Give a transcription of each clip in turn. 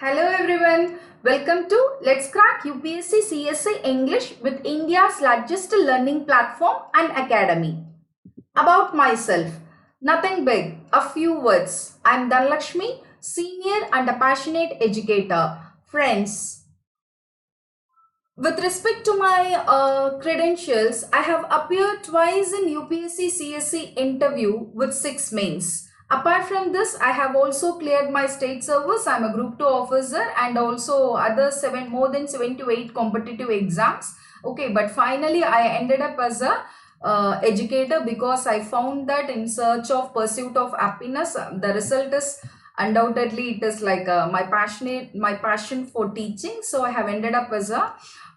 Hello everyone, welcome to Let's Crack UPSC CSE English with India's largest learning platform Unacademy. About myself, nothing big, a few words. I'm Dhanalakshmi, senior and a passionate educator. Friends, with respect to my credentials, I have appeared twice in UPSC CSE interview with 6 mains. Apart from this, I have also cleared my state service. I'm a group 2 officer and also other more than 7 to 8 competitive exams. Okay, but finally I ended up as a educator because I found that in search of pursuit of happiness, the result is undoubtedly it is like my passion for teaching. So I have ended up as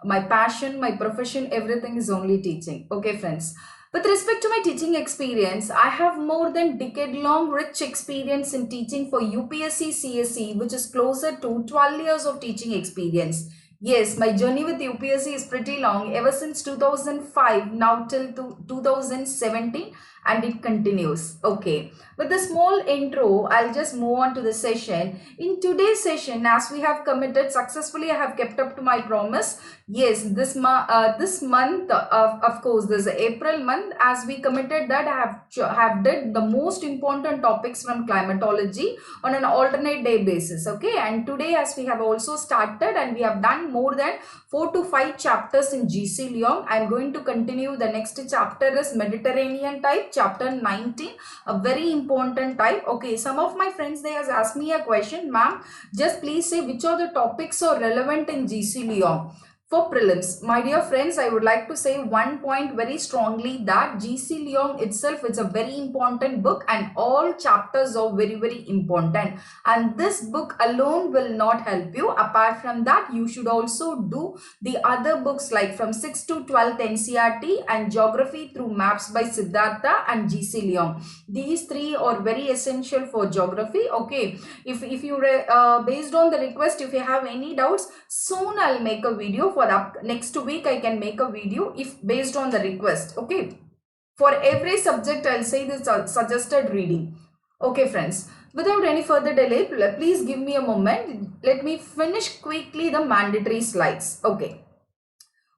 my passion, my profession, everything is only teaching. Okay, friends. With respect to my teaching experience, I have more than decade-long rich experience in teaching for UPSC CSE, which is closer to 12 years of teaching experience. Yes, my journey with UPSC is pretty long, ever since 2005 now till 2017, and it continues. Okay, with the small intro, I'll just move on to the session. In today's session, as we have committed successfully, I have kept up to my promise. Yes, this month, of course, this April month, as we committed that I have did the most important topics from climatology on an alternate day basis. Okay, and today, as we have also started and we have done more than 4 to 5 chapters in G C Leong, I am going to continue. The next chapter is Mediterranean type, chapter 19, a very important type. Okay, some of my friends, they has asked me a question, ma'am, just please say which are the topics are relevant in G C Leong. For prelims, my dear friends, I would like to say one point very strongly that G C Leong itself is a very important book and all chapters are very important. And this book alone will not help you. Apart from that, you should also do the other books like from 6th to 12th NCERT and Geography through Maps by Siddhartha and G C Leong. These three are very essential for geography. Okay, if you based on the request, if you have any doubts, soon I'll make a video. For next week I can make a video if based on the request. Okay, for every subject I'll say this suggested reading. Okay friends, without any further delay, please give me a moment. Let me finish quickly the mandatory slides. Okay,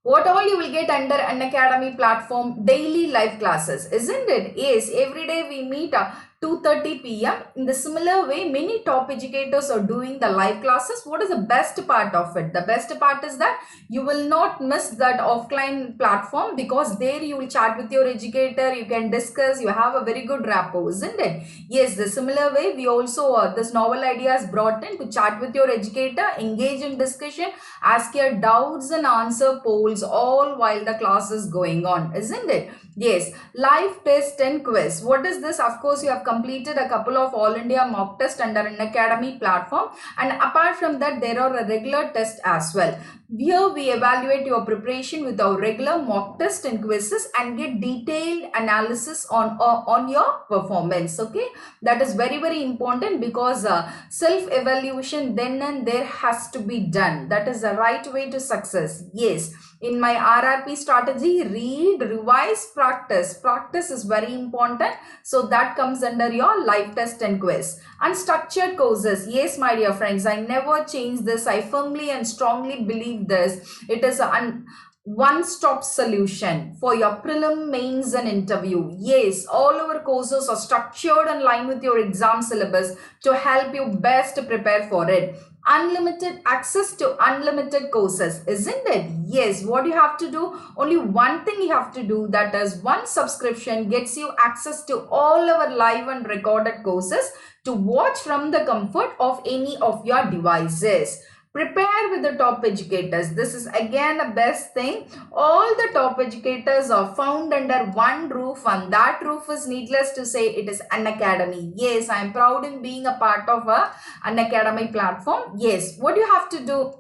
what all you will get under Unacademy platform? Daily live classes, isn't it? Yes, every day we meet 2:30 p.m. In the similar way, many top educators are doing the live classes. What is the best part of it? The best part is that you will not miss that offline platform because there you will chat with your educator, you can discuss, you have a very good rapport, isn't it? Yes, the similar way we also, this novel idea is brought in to chat with your educator, engage in discussion, ask your doubts and answer polls all while the class is going on, isn't it? Yes, live test and quiz. What is this? Of course, you have completed a couple of all India mock test under an Academy platform, and apart from that, there are a regular test as well. Here we evaluate your preparation with our regular mock test and quizzes and get detailed analysis on your performance. Okay, that is very important because self-evaluation then and there has to be done. That is the right way to success. Yes, in my RRP strategy, read, revise, practice. Practice is very important. So that comes under your live test and quiz. And structured courses. Yes, my dear friends, I never change this. I firmly and strongly believe this. It is a one-stop solution for your prelim, mains and interview. Yes, all our courses are structured in line with your exam syllabus to help you best prepare for it. Unlimited access to unlimited courses, isn't it? Yes, what you have to do, only one thing you have to do, that is one subscription gets you access to all our live and recorded courses to watch from the comfort of any of your devices. Prepare with the top educators. This is again the best thing. All the top educators are found under one roof, and that roof is, needless to say, it is Unacademy. Yes, I am proud in being a part of an Unacademy platform. Yes, what you have to do,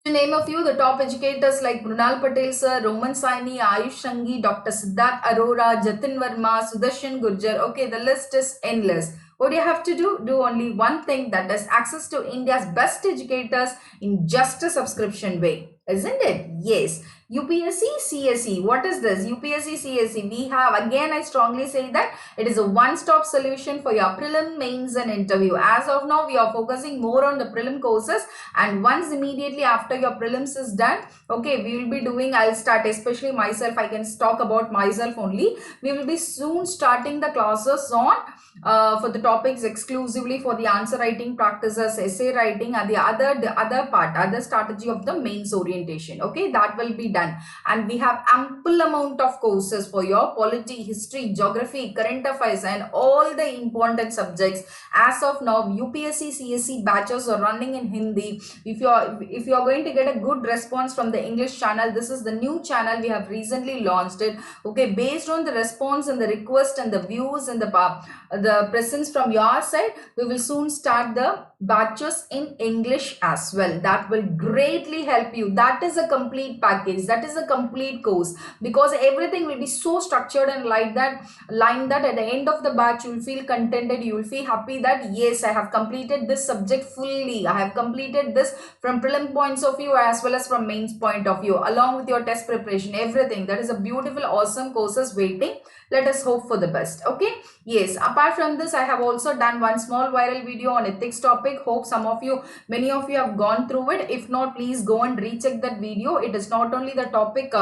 to name a few, the top educators like Brunal Patel sir, Roman Saini, Ayush Shangi, Dr. Siddharth Arora, Jatin Verma, Sudarshan Gurjar. Okay, the list is endless. What do you have to do? Do only one thing, that is access to India's best educators in just a subscription way. isn't it? Yes. UPSC CSE. What is this? UPSC CSE. We have, again, I strongly say that it is a one-stop solution for your prelim, mains and interview. As of now, we are focusing more on the prelim courses, and once immediately after your prelims is done, okay, we will be doing, I'll start, especially myself, I can talk about myself only. We will be soon starting the classes on for the topics exclusively for the answer writing practices, essay writing, and the other strategy of the mains orientation. Okay, that will be done, and we have ample amount of courses for your polity, history, geography, current affairs, and all the important subjects. As of now, UPSC CSE batches are running in Hindi. If you are going to get a good response from the English channel, this is the new channel we have recently launched it. Okay, based on the response and the request and the views and the presence from your side, we will soon start the batches in English as well. That will greatly help you. That is a complete package. That is a complete course, because everything will be so structured and like that, line that at the end of the batch you will feel contented. You will feel happy that yes, I have completed this subject fully. I have completed this from prelim points of view as well as from mains point of view, along with your test preparation, everything. That is a beautiful, awesome courses waiting. Let us hope for the best. Okay. Yes. Apart from this, I have also done one small viral video on ethics topic. Hope many of you have gone through it. If not, please go and recheck that video. It is not only the topic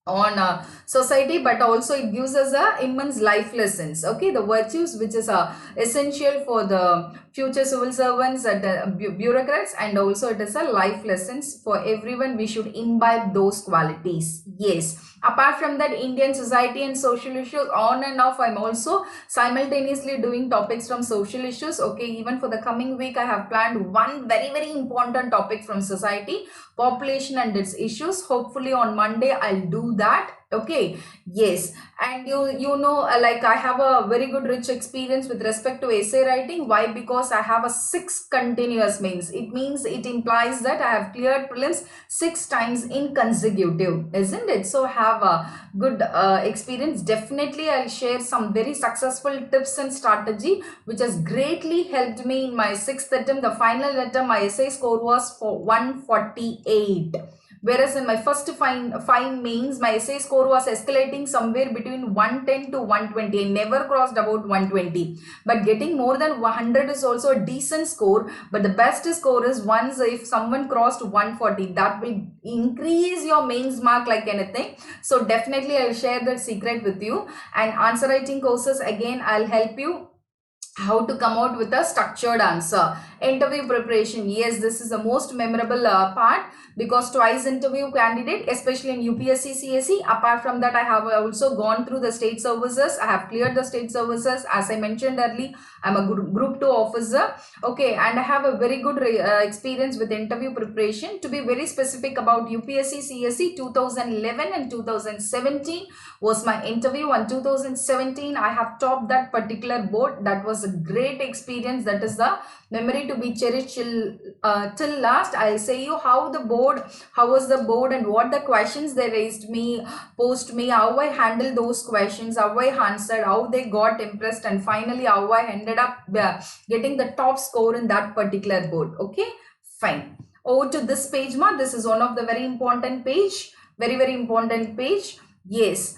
on society, but also it gives us immense life lessons. Okay, the virtues which is essential for the future civil servants and bureaucrats, and also it is a life lessons for everyone. We should imbibe those qualities. Yes. Apart from that, Indian society and social issues, on and off, I'm also simultaneously doing topics from social issues. Okay, even for the coming week, I have planned one very important topic from society, population and its issues. Hopefully on Monday I'll do that. Okay. Yes. And you know, like I have a very good rich experience with respect to essay writing. Why? Because I have a 6 continuous mains. It implies that I have cleared prelims 6 times in consecutive, isn't it? So have a good experience. Definitely I'll share some very successful tips and strategy which has greatly helped me in my 6th attempt. The final attempt, my essay score was for 148. Whereas in my first five mains, my essay score was escalating somewhere between 110 to 120. I never crossed about 120. But getting more than 100 is also a decent score. But the best score is once if someone crossed 140, that will increase your mains mark like anything. So definitely I'll share that secret with you. And answer writing courses, again, I'll help you how to come out with a structured answer. Interview preparation, yes, this is the most memorable part, because twice interview candidate, especially in UPSC CSE. Apart from that, I have also gone through the state services. I have cleared the state services. As I mentioned earlier, I'm a group 2 officer. Okay, and I have a very good experience with interview preparation. To be very specific about UPSC CSE, 2011 and 2017 was my interview, and 2017 I have topped that particular board. That was a great experience. That is the memory to be cherished till last. I'll say you how was the board and what the questions they raised me, posed me, how I handled those questions, how I answered, how they got impressed, and finally how I ended up getting the top score in that particular board. Okay, fine. Over to this page, this is one of the very important page, very important page. Yes.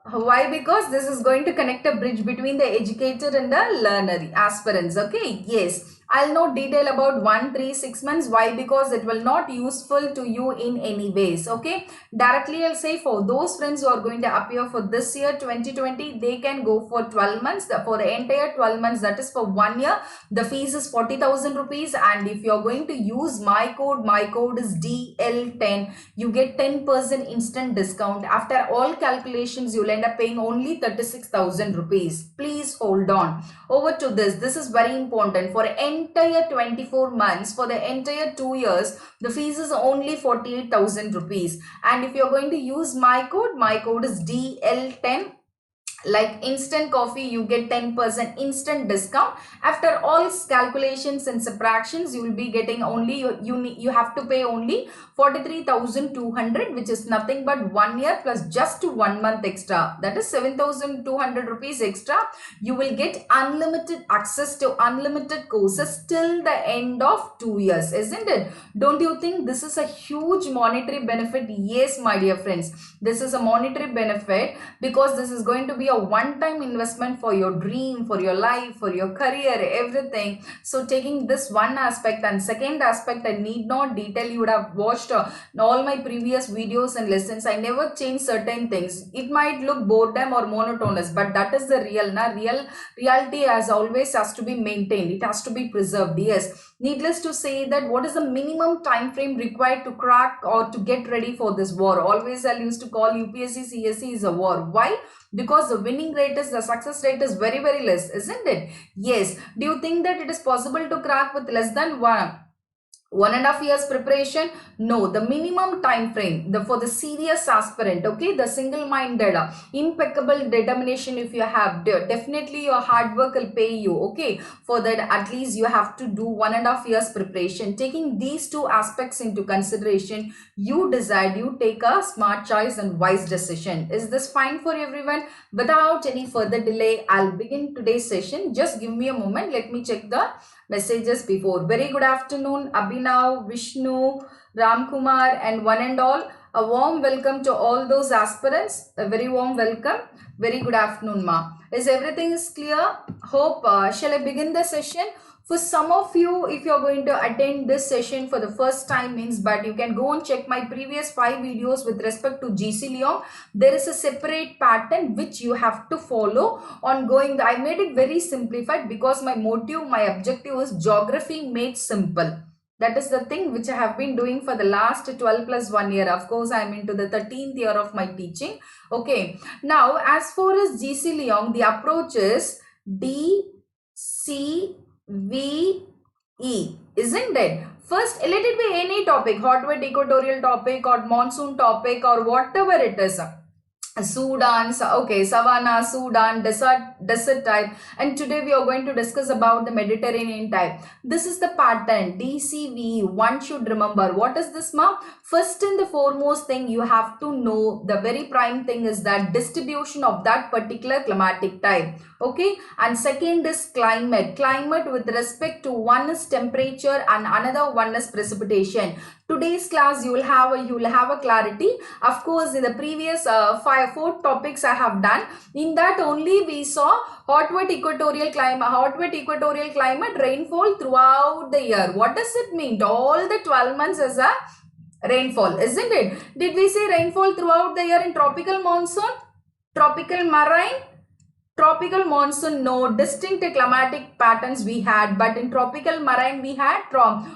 Why? Because this is going to connect a bridge between the educator and the learner, aspirants. Okay, yes. I'll know detail about 1, 3, 6 months. Why? Because it will not useful to you in any ways. Okay, directly I'll say for those friends who are going to appear for this year 2020, they can go for 12 months. For the entire 12 months, that is for 1 year, the fees is 40,000 rupees. And if you're going to use my code is DL10, you get 10% instant discount. After all calculations, you'll end up paying only 36,000 rupees. Please hold on. Over to this. This is very important. For entire 24 months, for the entire 2 years, the fees is only 48,000 rupees. And if you're going to use my code is DL10. like instant coffee, you get 10% instant discount. After all calculations and subtractions, you will be getting only, you have to pay only 43,200, which is nothing but 1 year plus just 1 month extra. That is 7,200 rupees extra. You will get unlimited access to unlimited courses till the end of 2 years, isn't it? Don't you think this is a huge monetary benefit? Yes, my dear friends, this is a monetary benefit, because this is going to be a one-time investment for your dream, for your life, for your career, everything. So taking this one aspect, and second aspect, I need not detail. You would have watched all my previous videos and lessons. I never change certain things. It might look boredom or monotonous, but that is the reality as always has to be maintained. It has to be preserved. Yes, needless to say that what is the minimum time frame required to crack or to get ready for this war? Always I used to call UPSC CSE is a war. Why? Because the winning rate is, the success rate is very, very less, isn't it? Yes. Do you think that it is possible to crack with less than 1.5 years preparation? No, the minimum time frame for the serious aspirant, okay, the single-minded, impeccable determination, if you have, definitely your hard work will pay you. Okay, for that at least you have to do 1.5 years preparation. Taking these two aspects into consideration, you decide, you take a smart choice and wise decision. Is this fine for everyone? Without any further delay, I'll begin today's session. Just give me a moment. Let me check the messages before. Very good afternoon, Abhinav, Vishnu, Ramkumar, and one and all. A warm welcome to all those aspirants. A very warm welcome. Very good afternoon, ma. Is everything is clear? Hope. Shall I begin the session? For some of you, if you're going to attend this session for the first time means, but you can go and check my previous 5 videos with respect to G C Leong. There is a separate pattern which you have to follow on going. I made it very simplified because my motive, my objective is geography made simple. That is the thing which I have been doing for the last 12 plus 1 year. Of course, I am into the 13th year of my teaching. Okay. Now, as far as G C Leong, the approach is D, C, V, E, isn't it? First, let it be any topic, hot, wet, equatorial topic or monsoon topic or whatever it is. Sudan, okay, Savannah, Sudan, desert type, and today we are going to discuss about the Mediterranean type. This is the pattern, DCV. One should remember. What is this, ma? First and the foremost thing you have to know, the very prime thing is that distribution of that particular climatic type. Okay, and second is climate with respect to one is temperature and another one is precipitation. Today's class you will have a clarity. Of course, in the previous 4 topics I have done, in that only we saw hot wet equatorial climate, rainfall throughout the year. What does it mean? All the 12 months as a rainfall, isn't it? Did we say rainfall throughout the year in tropical monsoon, tropical marine? Tropical monsoon, no. Distinct climatic patterns we had, but in tropical marine we had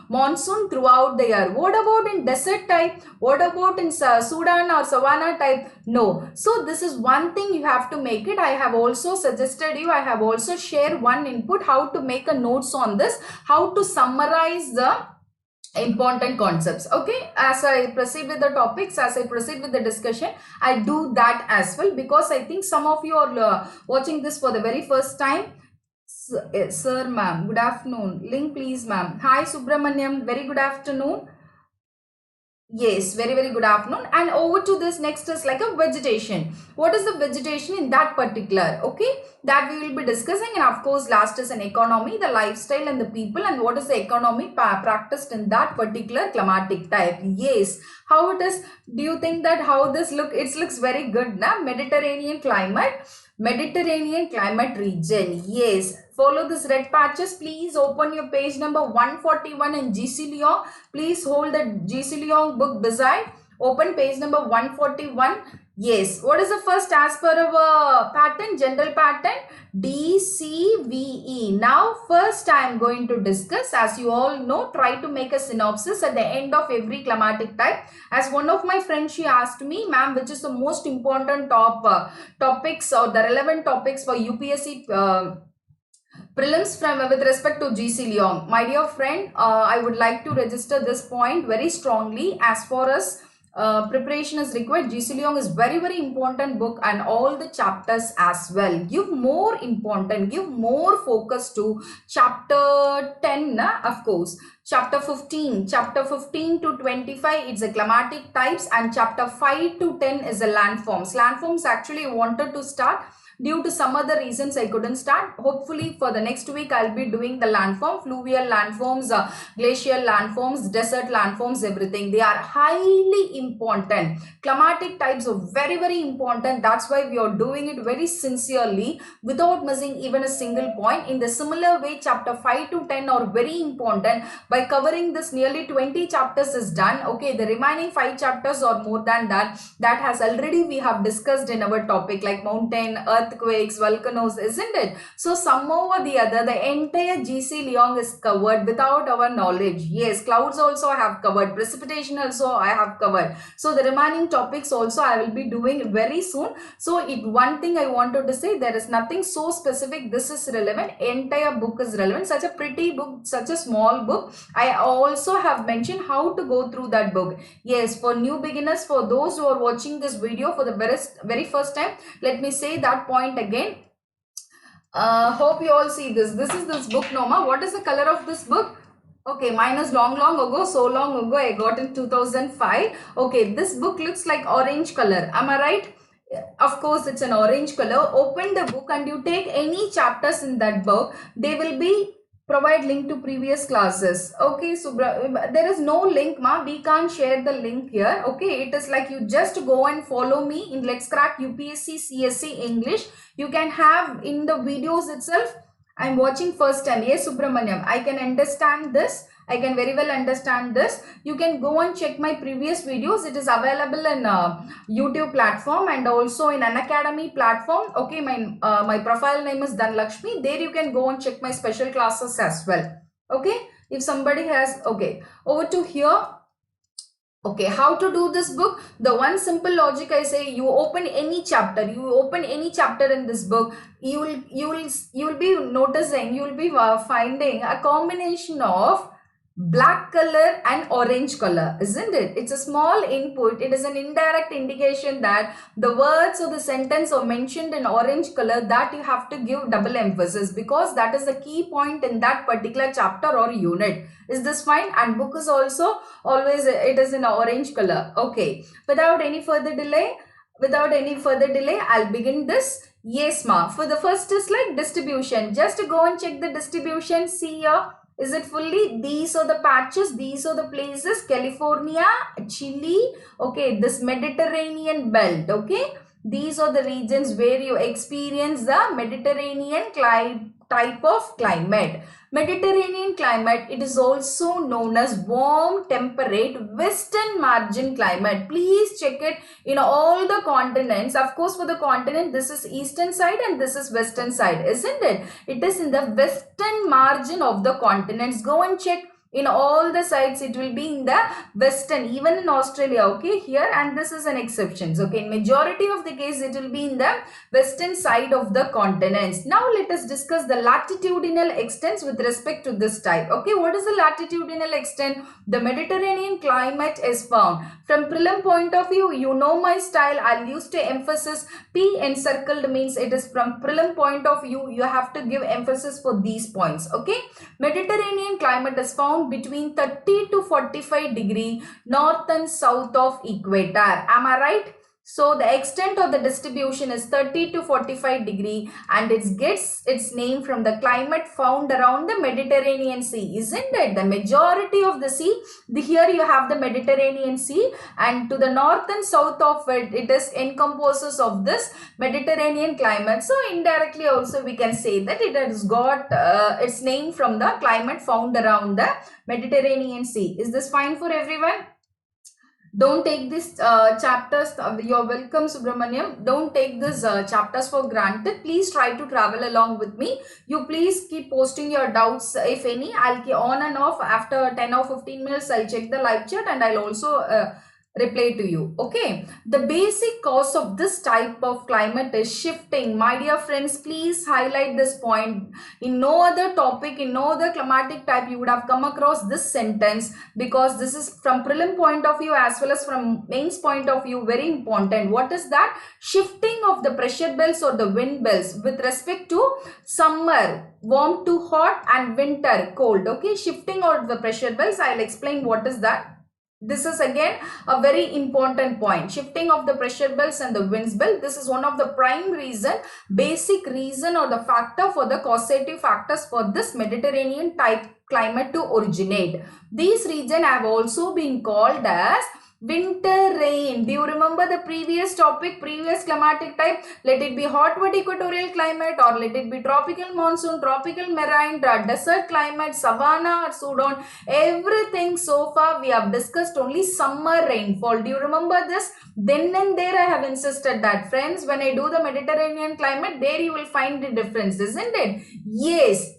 monsoon throughout the year. What about in desert type? What about in Sudan or Savannah type? No. So this is one thing you have to make it. I have also suggested you, I have also shared one input how to make a notes on this, how to summarize the important concepts. Okay, as I proceed with the topics, as I proceed with the discussion, I do that as well, because I think some of you are watching this for the very first time. Sir, ma'am, good afternoon. Link please, ma'am. Hi Subramaniam, very good afternoon. Yes, very, very good afternoon. And over to this next is like a vegetation. What is the vegetation in that particular? Okay, that we will be discussing. And of course, last is an economy, the lifestyle and the people, and what is the economy practiced in that particular climatic type. Yes, how it is? Do you think that how this look? It looks very good, na? Mediterranean climate region. Yes, follow this red patches. Please open your page number 141 in G C Leong. Please hold the G C Leong book beside. Open page number 141. Yes, what is the first as per our pattern, general pattern? DCVE. Now first I am going to discuss, as you all know, try to make a synopsis at the end of every climatic type. As one of my friends, she asked me, ma'am, which is the most important topics or the relevant topics for UPSC prelims with respect to G C Leong. My dear friend, I would like to register this point very strongly. As far as preparation is required. G C Leong is very, very important book, and all the chapters as well. Give more important, give more focus to chapter 10, of course. Chapter 15 to 25, it's a climatic types, and chapter 5 to 10 is a landforms. Landforms actually wanted to start. Due to some other reasons, I couldn't start. Hopefully, for the next week, I'll be doing the landform, fluvial landforms, glacial landforms, desert landforms, everything. They are highly important. Climatic types are very, very important. That's why we are doing it very sincerely without missing even a single point. In the similar way, chapter 5 to 10 are very important. By covering this, nearly 20 chapters is done. Okay, the remaining 5 chapters or more than that, that has already we have discussed in our topic, like mountain, earthquakes, volcanoes, isn't it? So somehow or the other, the entire G C Leong is covered without our knowledge. Yes, clouds also I have covered, precipitation also I have covered. So the remaining topics also I will be doing very soon. So one thing I wanted to say, there is nothing so specific this is relevant. Entire book is relevant. Such a pretty book, such a small book. I also have mentioned how to go through that book. Yes, for new beginners, for those who are watching this video for the very first time, let me say that point again. Hope you all see this. This is this book, Noma. What is the color of this book? Okay, mine is long ago, so long ago. I got in 2005. Okay, this book looks like orange color. Am I right? Of course, it's an orange color. Open the book and you take any chapters in that book. They will be provide link to previous classes. Okay, Subra, there is no link, ma. We can't share the link here. Okay, it is like you just go and follow me in Let's Crack UPSC CSE English. You can have in the videos itself. I'm watching first time. Yes, Subramaniam, I can understand this. I can very well understand this. You can go and check my previous videos. It is available in YouTube platform and also in Unacademy platform. Okay, my profile name is Dhanalakshmi. There you can go and check my special classes as well. Okay, if somebody has, okay, over to here. Okay, how to do this book? The one simple logic I say, you open any chapter, in this book, you will be noticing, you will be finding a combination of black color and orange color, isn't it? It's a small input. It is an indirect indication that the words or the sentence are mentioned in orange color, that you have to give double emphasis, because that is the key point in that particular chapter or unit. Is this fine? And book is also always, it is in orange color. Okay, without any further delay, I'll begin this. Yes, ma. For the first is like distribution. Just go and check the distribution. See here. Is it fully? These are the patches, these are the places, California, Chile, okay, this Mediterranean belt, okay. These are the regions where you experience the Mediterranean type of climate. Mediterranean climate, it is also known as warm, temperate, western margin climate. Please check it in all the continents. Of course, for the continent, this is eastern side and this is western side, isn't it? It is in the western margin of the continents. Go and check. In all the sites, it will be in the western, even in Australia, okay, here, and this is an exception. Okay, in majority of the case, it will be in the western side of the continents. Now, let us discuss the latitudinal extents with respect to this type. Okay, what is the latitudinal extent? The Mediterranean climate is found. From prelim point of view, you know my style. I'll use to emphasis P encircled means it is from prelim point of view. You have to give emphasis for these points. Okay, Mediterranean climate is found between 30 to 45 degree north and south of equator. Am I right? So the extent of the distribution is 30 to 45 degree, and it gets its name from the climate found around the Mediterranean Sea, isn't it? The majority of the sea, here you have the Mediterranean Sea, and to the north and south of it, it is encompasses of this Mediterranean climate. So indirectly also we can say that it has got its name from the climate found around the Mediterranean Sea. Is this fine for everyone? Don't take these chapters. You're welcome, Subramaniam. Don't take these chapters for granted. Please try to travel along with me. You please keep posting your doubts, if any. I'll keep on and off. After 10 or 15 minutes, I'll check the live chat, and I'll also reply to you. Okay, the basic cause of this type of climate is shifting. My dear friends, please highlight this point. In no other topic, in no other climatic type you would have come across this sentence, because this is from prelim point of view as well as from mains point of view very important. What is that? Shifting of the pressure belts or the wind belts with respect to summer warm to hot and winter cold. Okay, shifting of the pressure belts, I'll explain what is that. This is again a very important point. Shifting of the pressure belts and the winds belt. This is one of the prime reason, basic reason or the factor for the causative factors for this Mediterranean type climate to originate. These regions have also been called as winter rain. Do you remember the previous topic, previous climatic type? Let it be hotwood equatorial climate, or let it be tropical monsoon, tropical marine, desert climate, savanna or Sudan. Everything so far we have discussed only summer rainfall. Do you remember this? Then and there I have insisted that, friends, when I do the Mediterranean climate, there you will find the difference, isn't it? Yes.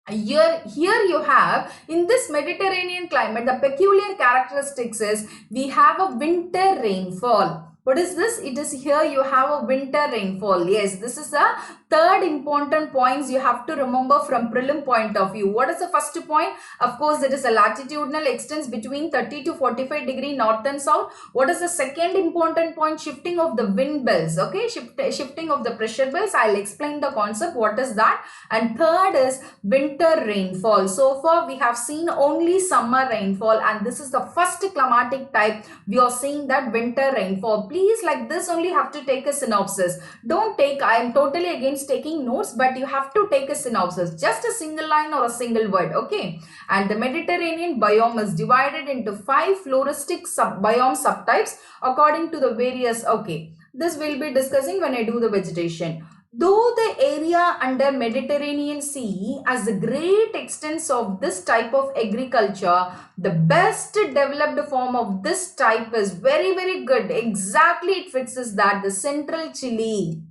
Here you have, in this Mediterranean climate, the peculiar characteristics is we have a winter rainfall. What is this? It is here you have a winter rainfall. Yes, this is the third important points you have to remember from prelim point of view. What is the first point? Of course, it is a latitudinal extends between 30 to 45 degree north and south. What is the second important point? Shifting of the wind belts. Okay, shifting of the pressure belts. I'll explain the concept. What is that? And third is winter rainfall. So far we have seen only summer rainfall, and this is the first climatic type we are seeing, that winter rainfall. Please, like this only have to take a synopsis. Don't take, I am totally against taking notes, but you have to take a synopsis, just a single line or a single word. Okay, and the Mediterranean biome is divided into 5 floristic biome subtypes according to the various, okay, this will be discussing when I do the vegetation. Though the area under Mediterranean Sea has the great extents of this type of agriculture, the best developed form of this type is very good. Exactly, it fits is that the central Chile.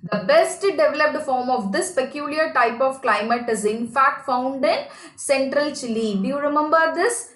The best developed form of this peculiar type of climate is in fact found in central Chile. Do you remember this?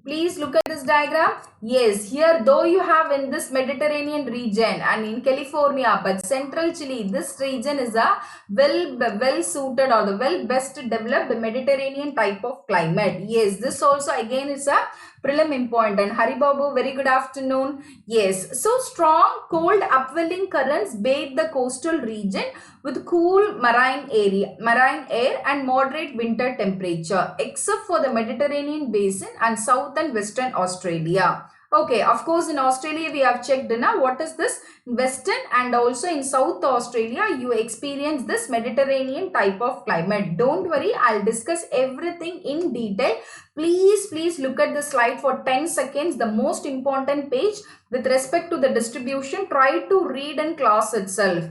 Please look at this diagram. Yes, here though you have in this Mediterranean region and in California, but central Chile, this region is a well suited or the best developed Mediterranean type of climate. Yes, this also again is a prelim important. Hari Babu, very good afternoon. Yes, so strong cold upwelling currents bathe the coastal region with cool marine air and moderate winter temperature, except for the Mediterranean basin and south and western Australia. Okay, of course in Australia we have checked now what is this western, and also in South Australia you experience this Mediterranean type of climate. Don't worry, I'll discuss everything in detail. Please look at the slide for 10 seconds, the most important page with respect to the distribution. Try to read in class itself.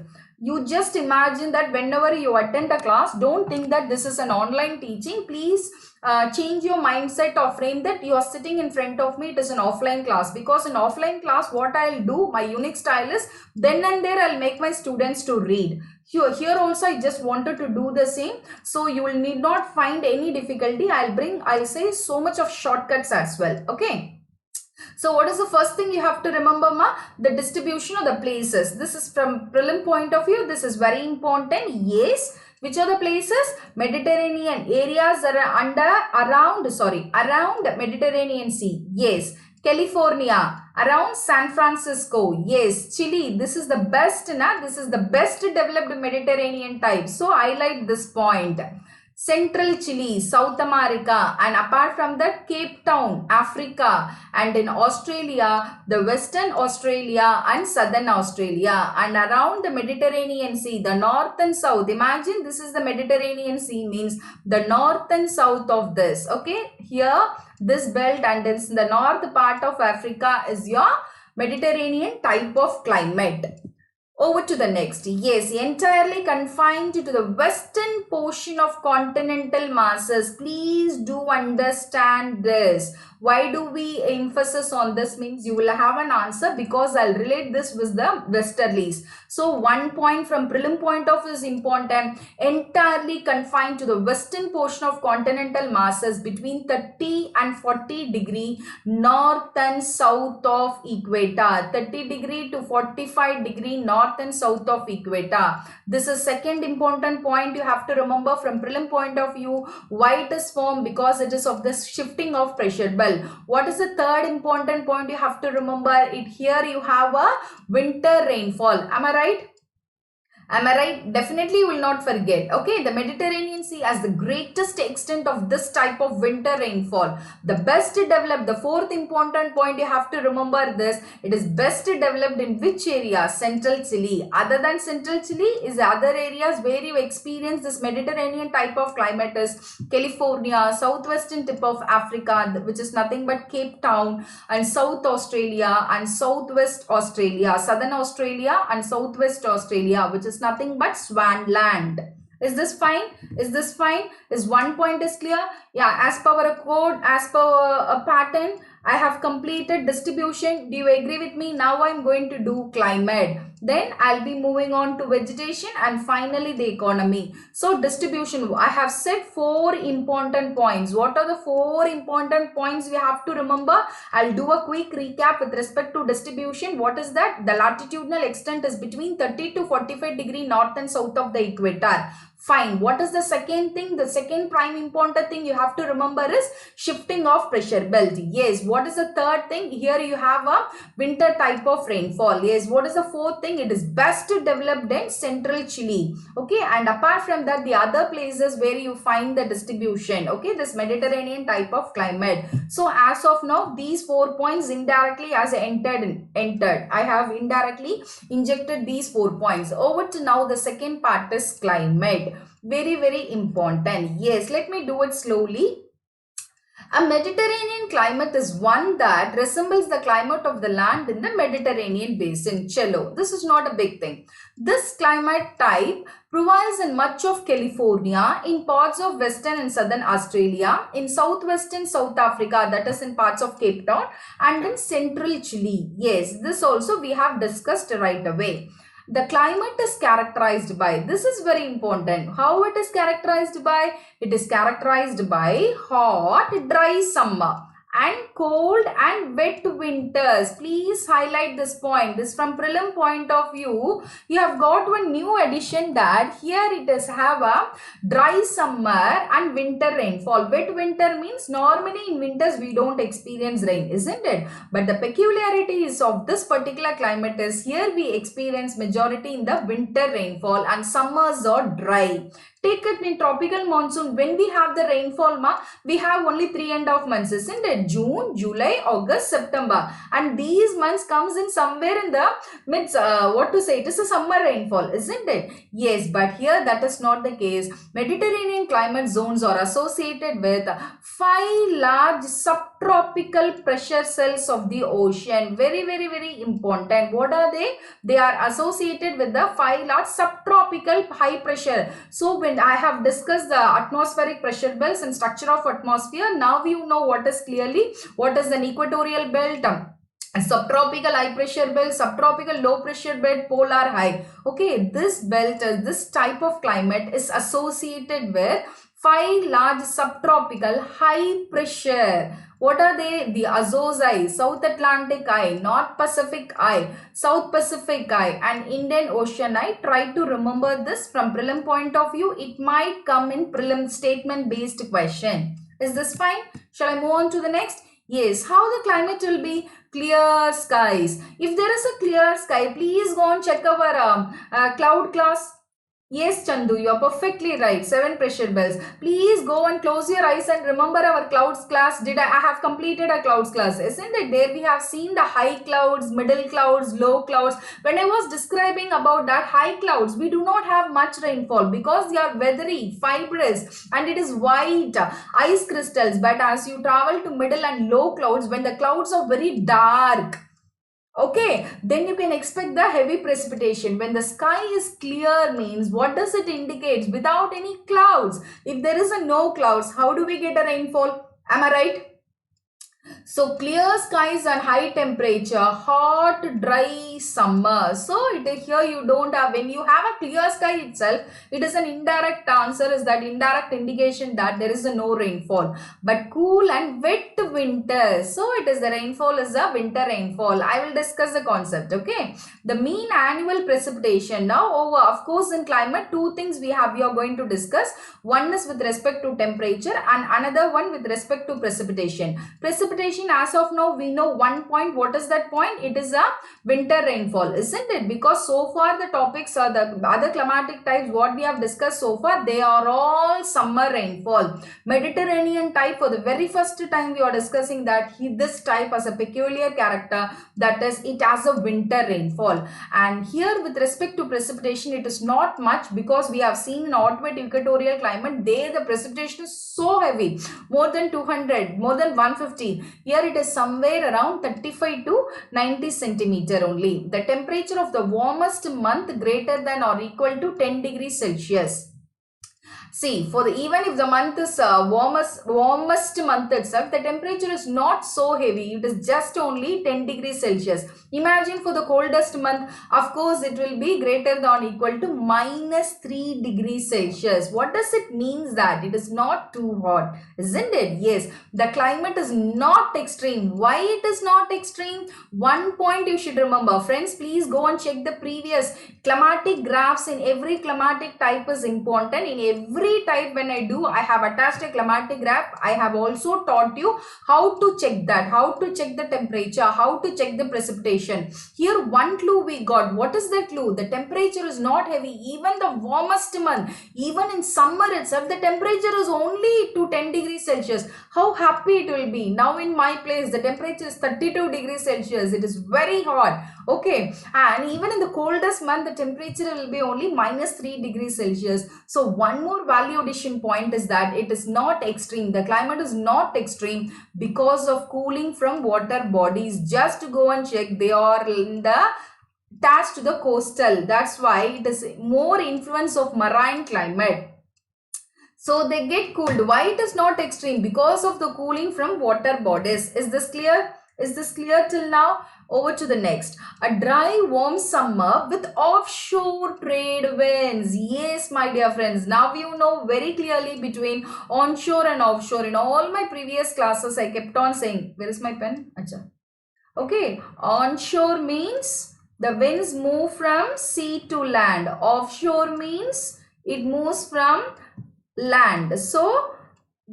You just imagine that whenever you attend a class, don't think that this is an online teaching. Please change your mindset or frame that you are sitting in front of me, it is an offline class. Because in offline class, what I'll do, my unique style is, then and there I'll make my students to read. Here also I just wanted to do the same. So you will need not find any difficulty. I'll say so much of shortcuts as well. Okay. So what is the first thing you have to remember, ma? The distribution of the places. This is from prelim point of view. This is very important. Yes. Which are the places? Mediterranean areas that are around Mediterranean Sea. Yes. California, around San Francisco. Yes. Chile, this is the best, this is the best developed Mediterranean type. So highlight this point. Central Chile, South America, and apart from that, Cape Town, Africa, and in Australia, the Western Australia and Southern Australia, and around the Mediterranean Sea, the north and south. Imagine this is the Mediterranean Sea, means the north and south of this. Okay, here this belt, and this the north part of Africa is your Mediterranean type of climate. Over to the next. Yes, entirely confined to the western portion of continental masses. Please do understand this. Why do we emphasis on this? Means you will have an answer because I'll relate this with the westerlies. So 1 point from prelim point of view is important. Entirely confined to the western portion of continental masses between 30 and 40 degree north and south of equator. 30 degree to 45 degree north and south of equator. This is second important point you have to remember from prelim point of view. Why it is formed? Because it is of the shifting of pressure belt. What is the third important point you have to remember? It here you have a winter rainfall. Am I right? Am I right? Definitely you will not forget. Okay, the Mediterranean Sea has the greatest extent of this type of winter rainfall. The best developed, the fourth important point you have to remember this. It is best developed in which area? Central Chile. Other than Central Chile is other areas where you experience this Mediterranean type of climate is California, southwestern tip of Africa, which is nothing but Cape Town, and South Australia and Southwest Australia, Southern Australia and Southwest Australia, which is nothing but Swanland. Is this fine? Is this fine? Is 1 point is clear? Yeah, as per a code, as per a pattern, I have completed distribution. Do you agree with me? Now I'm going to do climate. Then I'll be moving on to vegetation and finally the economy. So distribution, I have said 4 important points. What are the 4 important points we have to remember? I'll do a quick recap with respect to distribution. What is that? The latitudinal extent is between 30 to 45 degree north and south of the equator. Fine. What is the second thing? The second prime important thing you have to remember is shifting of pressure belt. Yes. What is the third thing? Here you have a winter type of rainfall. Yes. What is the fourth thing? It is best developed in central Chile. Okay. And apart from that, the other places where you find the distribution. Okay. This Mediterranean type of climate. So as of now, these 4 points indirectly as entered. I have indirectly injected these 4 points. Over to now, the second part is climate. Very, very important. Yes, let me do it slowly. A Mediterranean climate is one that resembles the climate of the land in the Mediterranean basin. Cello. This is not a big thing. This climate type prevails in much of California, in parts of western and southern Australia, in southwestern South Africa, that is in parts of Cape Town, and in central Chile. Yes, this also we have discussed right away. The climate is characterized by, this is very important, how it is characterized by? It is characterized by hot, dry summer and cold and wet winters. Please highlight this point. This from prelim point of view, you have got one new addition that here it is have a dry summer and winter rainfall. Wet winter means normally in winters we don't experience rain, isn't it? But the peculiarities of this particular climate is here we experience majority in the winter rainfall and summers are dry. Take it in tropical monsoon. When we have the rainfall, we have only 3.5 months, isn't it? June, July, August, September. And these months comes in somewhere in the midst, it is a summer rainfall, isn't it? Yes, but here that is not the case. Mediterranean climate zones are associated with 5 large subtropical pressure cells of the ocean. Very, very, very important. What are they? They are associated with the 5 large subtropical high pressure. So when I have discussed the atmospheric pressure belts and structure of atmosphere, now you know what is clearly, what is an equatorial belt, subtropical high pressure belt, subtropical low pressure belt, polar high. Okay, this belt, this type of climate is associated with 5 large subtropical high pressure. What are they? The Azores Eye, South Atlantic Eye, North Pacific Eye, South Pacific Eye and Indian Ocean Eye. Try to remember this from prelim point of view. It might come in prelim statement based question. Is this fine? Shall I move on to the next? Yes, how the climate will be? Clear skies. If there is a clear sky, please go and check our cloud class. Yes, Chandu, you are perfectly right. 7 pressure belts. Please go and close your eyes and remember our clouds class. I have completed a clouds class, isn't it? There we have seen the high clouds, middle clouds, low clouds. When I was describing about that high clouds, we do not have much rainfall because they are weathery, fibrous and it is white, ice crystals. But as you travel to middle and low clouds, when the clouds are very dark, okay, then you can expect the heavy precipitation. When the sky is clear means what does it indicate? Without any clouds. If there is a no clouds, how do we get a rainfall? Am I right? So clear skies and high temperature, hot, dry summer. So here you don't have, when you have a clear sky itself, it is an indirect answer, is that indirect indication that there is a no rainfall. But cool and wet winter. So it is the rainfall is a winter rainfall. I will discuss the concept. Okay. The mean annual precipitation. Now over, of course, in climate, two things we are going to discuss. One is with respect to temperature and another one with respect to precipitation. Precipitation, as of now, we know one point. What is that point? It is a winter rainfall, isn't it? Because so far the topics are the other climatic types what we have discussed so far, they are all summer rainfall. Mediterranean type, for the very first time we are discussing that this type has a peculiar character, that is it has a winter rainfall. And here with respect to precipitation, it is not much, because we have seen in ultimate equatorial climate, there the precipitation is so heavy, more than 200, more than 150. Here it is somewhere around 35 to 90 centimeter only. The temperature of the warmest month greater than or equal to 10 degrees Celsius. See, for the, even if the month is warmest month itself, the temperature is not so heavy. It is just only 10 degrees Celsius. Imagine for the coldest month, of course, it will be greater than or equal to minus 3 degrees Celsius. What does it mean? That it is not too hot, isn't it? Yes, the climate is not extreme. Why it is not extreme? One point you should remember, friends. Please go and check the previous climatic graphs. In every climatic type is important. In every type, when I do, I have attached a climatic graph. I have also taught you how to check that, how to check the temperature, how to check the precipitation. Here one clue we got. What is the clue? The temperature is not heavy. Even the warmest month, even in summer itself, the temperature is only to 10 degrees Celsius. How happy it will be. Now in my place, the temperature is 32 degrees Celsius. It is very hot. Okay. And even in the coldest month, the temperature will be only minus 3 degrees Celsius. So one more value addition point is that it is not extreme. The climate is not extreme because of cooling from water bodies. Just to go and check, they are in the attached to the coastal. That's why it is more influence of marine climate. So they get cooled. Why it is not extreme? Because of the cooling from water bodies. Is this clear? Is this clear till now? Over to the next. A dry, warm summer with offshore trade winds. Yes, my dear friends. Now you know very clearly between onshore and offshore. In all my previous classes, I kept on saying, where is my pen? Achha. Okay, onshore means the winds move from sea to land. Offshore means it moves from land. So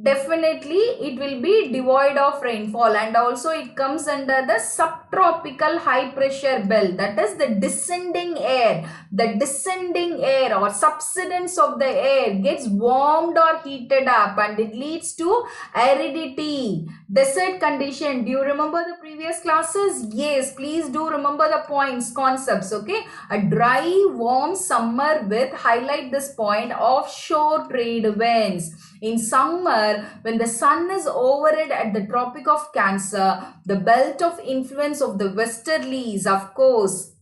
definitely it will be devoid of rainfall, and also it comes under the subtropical high pressure belt, that is the descending air. The descending air or subsidence of the air gets warmed or heated up, and it leads to aridity, desert condition. Do you remember the previous classes? Yes, please do remember the points, concepts. Okay, a dry warm summer with, highlight this point, offshore trade winds. In summer, when the sun is overhead at the Tropic of Cancer, the belt of influence of the westerlies, of course.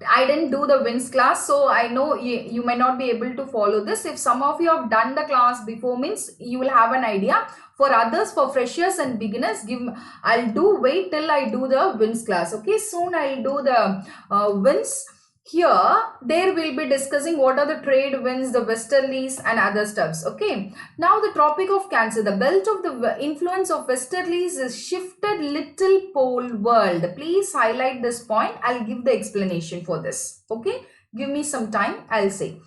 I didn't do the winds class, so I know you may not be able to follow this. If some of you have done the class before, means you will have an idea. For others, for freshers and beginners, I'll wait till I do the winds class. Okay, soon I'll do the winds. Here, there will be discussing what are the trade winds, the westerlies and other stuffs. Okay. Now, the Tropic of Cancer, the belt of the influence of westerlies is shifted little pole world. Please highlight this point. I'll give the explanation for this. Okay. Give me some time. I'll say.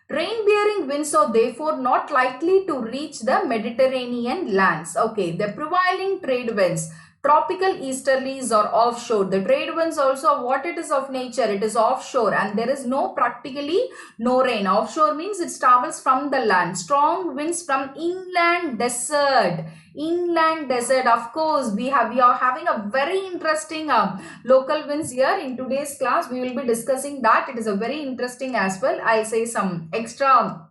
Rain-bearing winds are therefore not likely to reach the Mediterranean lands. Okay. The prevailing trade winds. Tropical easterlies or offshore. The trade winds also, what it is of nature, it is offshore, and there is practically no rain. Offshore means it travels from the land. Strong winds from inland desert. Inland desert, of course, we are having a very interesting local winds here. In today's class, we will be discussing that. It is a very interesting as well. I'll say some extra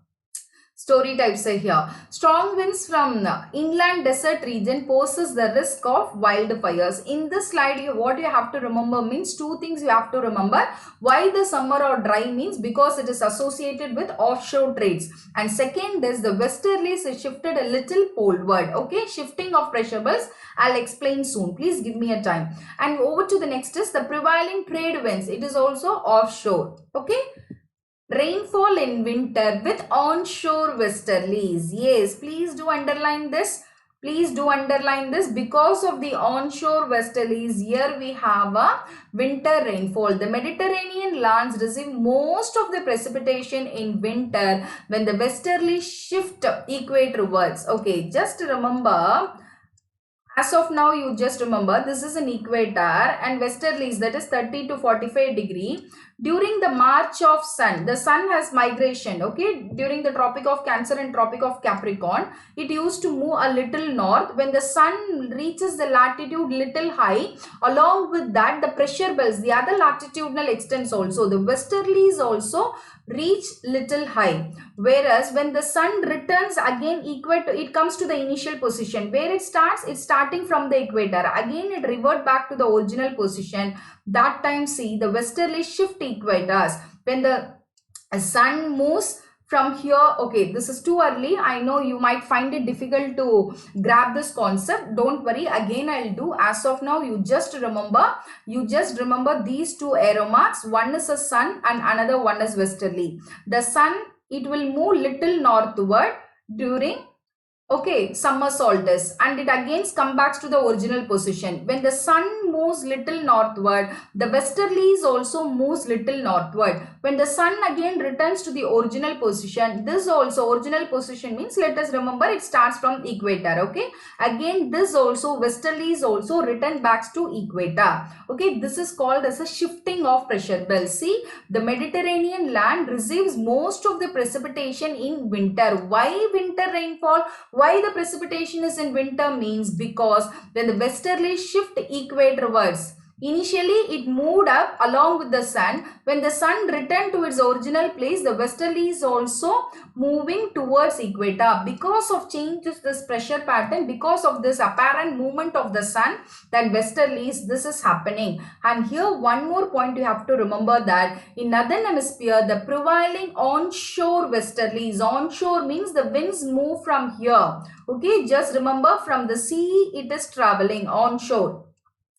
story types are here. Strong winds from inland desert region poses the risk of wildfires. In this slide, what you have to remember means two things you have to remember. Why the summer or dry means because it is associated with offshore trades. And second is the westerlies is shifted a little poleward. Okay, shifting of pressure belts. I'll explain soon. Please give me a time. And over to the next is the prevailing trade winds. It is also offshore. Okay. Rainfall in winter with onshore westerlies. Yes, please do underline this. Please do underline this. Because of the onshore westerlies, here we have a winter rainfall. The Mediterranean lands receive most of the precipitation in winter when the westerlies shift equatorwards. Okay, just remember. As of now, you just remember this is an equator and westerlies, that is 30 to 45 degree. During the march of sun, the sun has migration, okay, during the Tropic of Cancer and Tropic of Capricorn, it used to move a little north. When the sun reaches the latitude little high, along with that the pressure belts, the other latitudinal extents also, the westerlies also reach little high. Whereas when the sun returns again equator, it comes to the initial position. Where it starts, it's starting from the equator. Again it revert back to the original position. That time, see, the westerly shift equators. When the sun moves from here, okay, this is too early. I know you might find it difficult to grab this concept. Don't worry, again I'll do. As of now, you just remember these two arrow marks. One is a sun and another one is westerly. The sun, it will move little northward during summer solstice, and it again comes back to the original position. When the sun moves little northward, the westerlies also moves little northward. When the sun again returns to the original position, this also original position means, let us remember, it starts from equator. Okay, again this also westerlies also return back to equator. Okay, this is called as a shifting of pressure belt. See, the Mediterranean land receives most of the precipitation in winter. Why winter rainfall? Why the precipitation is in winter means because when the westerly shift equatorwards, initially it moved up along with the sun. When the sun returned to its original place, the westerly is also moving towards equator. Because of changes this pressure pattern, because of this apparent movement of the sun, that westerlies, this is happening. And here one more point you have to remember, that in northern hemisphere the prevailing onshore westerlies, onshore means the winds move from here. Okay, just remember, from the sea it is traveling onshore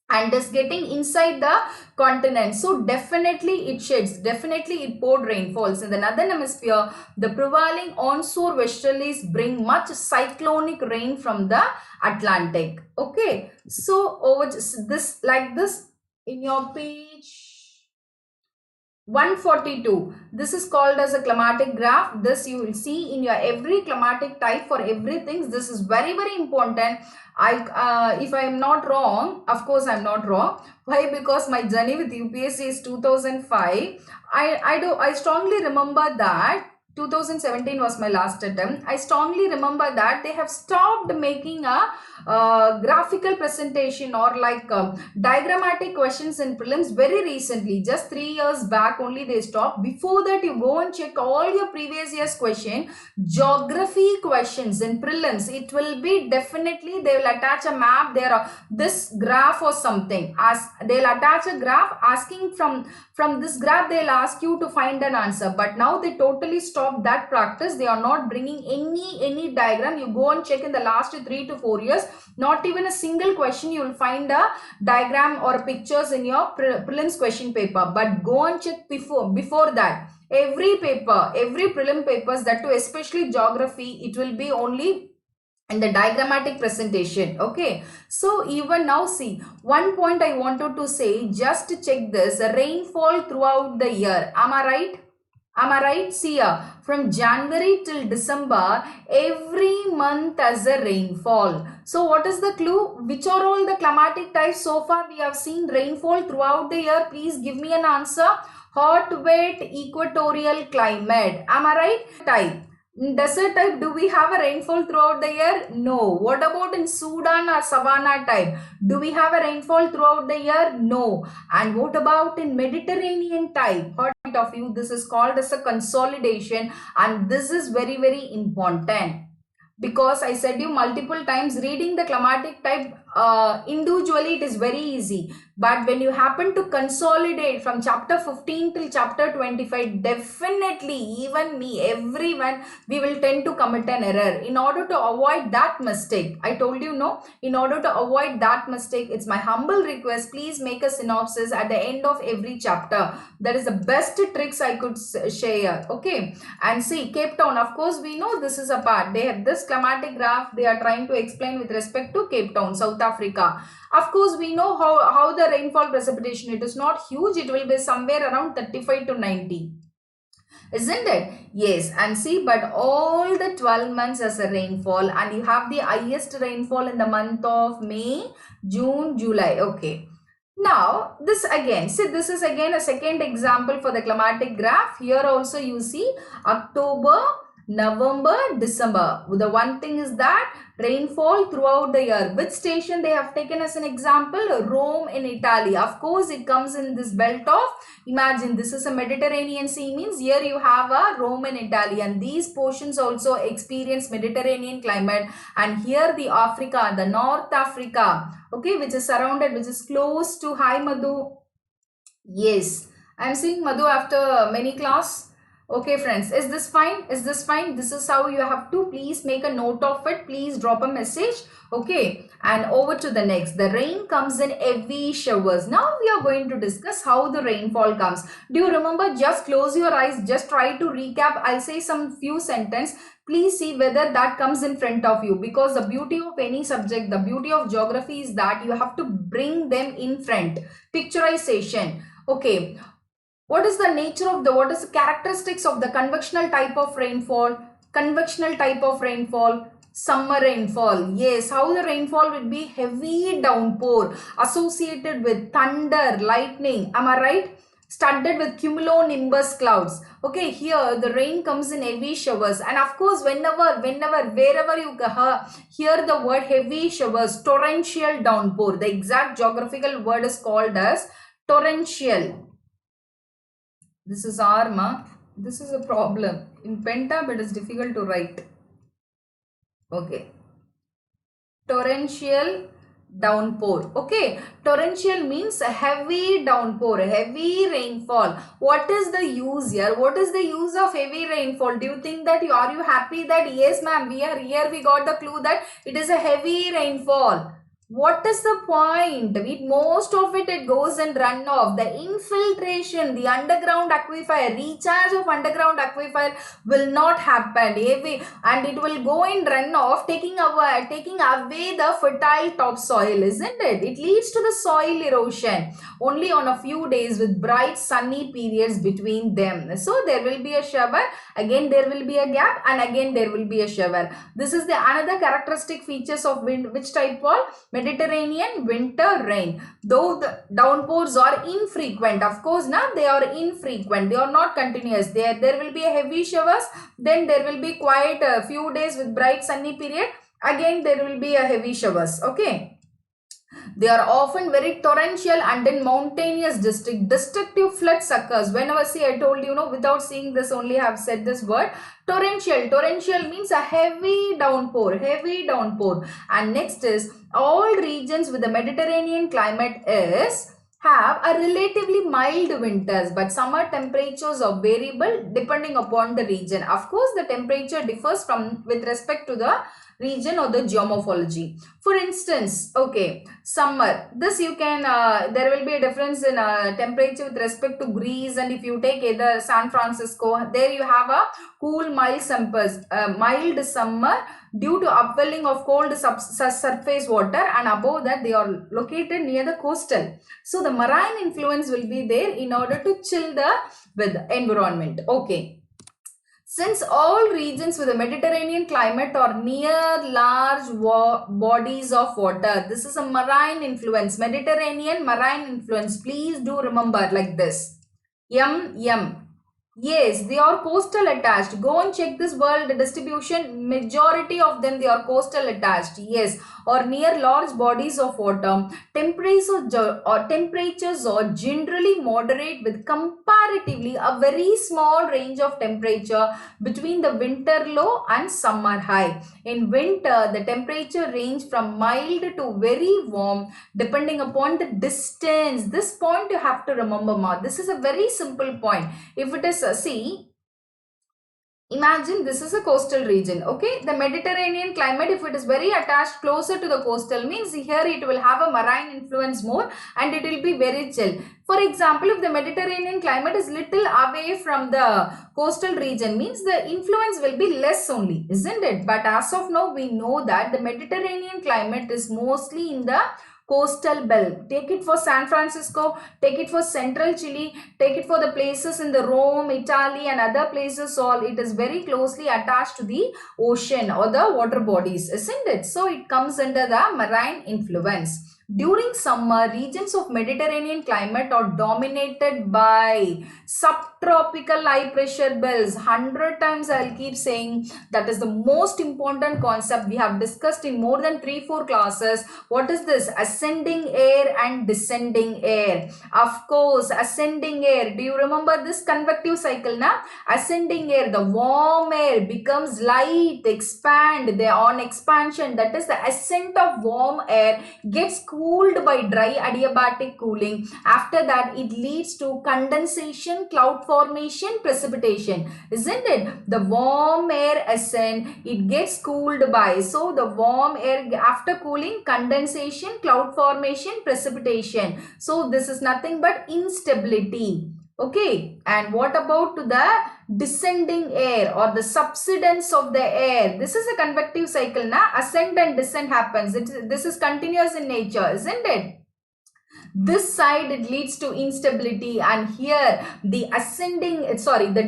and is getting inside the continent. So definitely it sheds, definitely it poured rainfalls. In the northern hemisphere, the prevailing onshore westerlies bring much cyclonic rain from the Atlantic. Okay, so over this, like this, in your page 142, this is called as a climatic graph. This you will see in your every climatic type for everything. This is very, very important. If I am not wrong, of course I am not wrong. Why? Because my journey with UPSC is 2005. I strongly remember that 2017 was my last attempt. I strongly remember that they have stopped making a graphical presentation or like diagrammatic questions in prelims very recently. Just 3 years back only they stopped. Before that, you go and check all your previous year's question. Geography questions in prelims, it will be definitely, they will attach a map there, this graph or something. As they'll attach a graph asking from this graph, they'll ask you to find an answer. But now they totally stop that practice. They are not bringing any diagram. You go and check in the last 3 to 4 years, not even a single question you will find a diagram or pictures in your prelims question paper. But go and check before that. Every paper, every prelim papers, that too especially geography, it will be only in the diagrammatic presentation. Okay, so even now, see, one point I wanted to say, just to check this, rainfall throughout the year. Am I right? Am I right? See here, from January till December, every month has a rainfall. So what is the clue? Which are all the climatic types so far we have seen rainfall throughout the year? Please give me an answer. Hot, wet, equatorial climate. Am I right? Type. In desert type, do we have a rainfall throughout the year? No. What about in Sudan or Savannah type? Do we have a rainfall throughout the year? No. And what about in Mediterranean type? Hot, point of view, this is called as a consolidation, and this is very, very important. Because I said you multiple times, reading the climatic type individually, it is very easy. But when you happen to consolidate from chapter 15 till chapter 25, definitely, even me, everyone, we will tend to commit an error. In order to avoid that mistake, I told you, no, in order to avoid that mistake, it's my humble request, please make a synopsis at the end of every chapter. That is the best tricks I could share. Okay. And see, Cape Town, of course, we know this is a part. They have this climatic graph they are trying to explain with respect to Cape Town, South Africa. Of course, we know how the rainfall precipitation, it is not huge. It will be somewhere around 35 to 90. Isn't it? Yes. And see, but all the 12 months as a rainfall, and you have the highest rainfall in the month of May, June, July. Okay. Now, this again, see, this is again a second example for the climatic graph. Here also you see October, November, December. The one thing is that rainfall throughout the year. Which station they have taken as an example? Rome in Italy. Of course, it comes in this belt of, imagine this is a Mediterranean Sea, means here you have a Rome in Italy, and these portions also experience Mediterranean climate. And here the Africa, the North Africa, okay, which is surrounded, which is close to, hi Madhu. Yes, I am seeing Madhu after many class. Okay friends, is this fine? Is this fine? This is how you have to, please make a note of it. Please drop a message. Okay, and over to the next. The rain comes in heavy showers. Now we are going to discuss how the rainfall comes. Do you remember? Just close your eyes. Just try to recap. I'll say some few sentences. Please see whether that comes in front of you, because the beauty of any subject, the beauty of geography is that you have to bring them in front. Picturization. Okay. What is the nature of what is the characteristics of the convectional type of rainfall? Convectional type of rainfall, summer rainfall. Yes, how the rainfall will be heavy downpour associated with thunder, lightning. Am I right? Studded with cumulonimbus clouds. Okay, here the rain comes in heavy showers, and of course, wherever you hear the word heavy showers, torrential downpour. The exact geographical word is called as torrential. This is Arma. This is a problem. In Penta, but it's difficult to write. Okay. Torrential downpour. Okay. Torrential means a heavy downpour, heavy rainfall. What is the use here? What is the use of heavy rainfall? Do you think that are you happy that yes ma'am, we are here, we got the clue that it is a heavy rainfall. What is the point? Most of it goes in runoff. The infiltration, the underground aquifer, recharge of underground aquifer will not happen. And it will go in runoff, taking away the fertile topsoil, isn't it? It leads to the soil erosion only on a few days with bright sunny periods between them. So there will be a shower, again there will be a gap, and again there will be a shower. This is the another characteristic features of wind. Which type called? Mediterranean winter rain. Though the downpours are infrequent, of course, now they are infrequent. They are not continuous. There will be a heavy showers. Then there will be quite a few days with bright sunny period. Again, there will be a heavy showers. Okay. They are often very torrential, and in mountainous district, destructive floods occurs. Whenever, see, I told you, without seeing this only I have said this word. Torrential. Torrential means a heavy downpour. Heavy downpour. And next is, all regions with the Mediterranean climate have a relatively mild winters, but summer temperatures are variable depending upon the region. Of course, the temperature differs with respect to the region or the geomorphology. For instance, okay, summer, this you can, there will be a difference in temperature with respect to Greece, and if you take either San Francisco, there you have a cool, mild summer due to upwelling of cold surface water, and above that they are located near the coastal. So the marine influence will be there in order to chill the environment. Okay. Since all regions with a Mediterranean climate are near large bodies of water, this is a marine influence, Mediterranean marine influence. Please do remember like this. Yes, they are coastal attached. Go and check this world distribution. Majority of them, they are coastal attached. Yes, or near large bodies of water, temperatures are generally moderate with comparatively a very small range of temperature between the winter low and summer high. In winter, the temperature range from mild to very warm depending upon the distance. This point you have to remember, ma. This is a very simple point. If it is, see, imagine this is a coastal region, okay? The Mediterranean climate, if it is very attached closer to the coastal, means here it will have a marine influence more and it will be very chill. For example, if the Mediterranean climate is little away from the coastal region, means the influence will be less only, isn't it? But as of now, we know that the Mediterranean climate is mostly in the coastal belt. Take it for San Francisco, take it for central Chile, take it for the places in the Rome, Italy and other places. All it is very closely attached to the ocean or the water bodies, isn't it? So it comes under the marine influence. During summer, regions of Mediterranean climate are dominated by subtropical high pressure belts. 100 times I'll keep saying that is the most important concept we have discussed in more than 3-4 classes. What is this? Ascending air and descending air. Of course, ascending air. Do you remember this convective cycle now? Ascending air, the warm air becomes light, expand. They are on expansion. That is the ascent of warm air gets cooled by dry adiabatic cooling. After that, it leads to condensation, cloud formation, precipitation, isn't it? The warm air ascend, it gets cooled by, so the warm air after cooling, condensation, cloud formation, precipitation. So this is nothing but instability. Okay, and what about the descending air or the subsidence of the air? This is a convective cycle, na? Ascent and descent happens. This is continuous in nature, isn't it? This side it leads to instability, and here the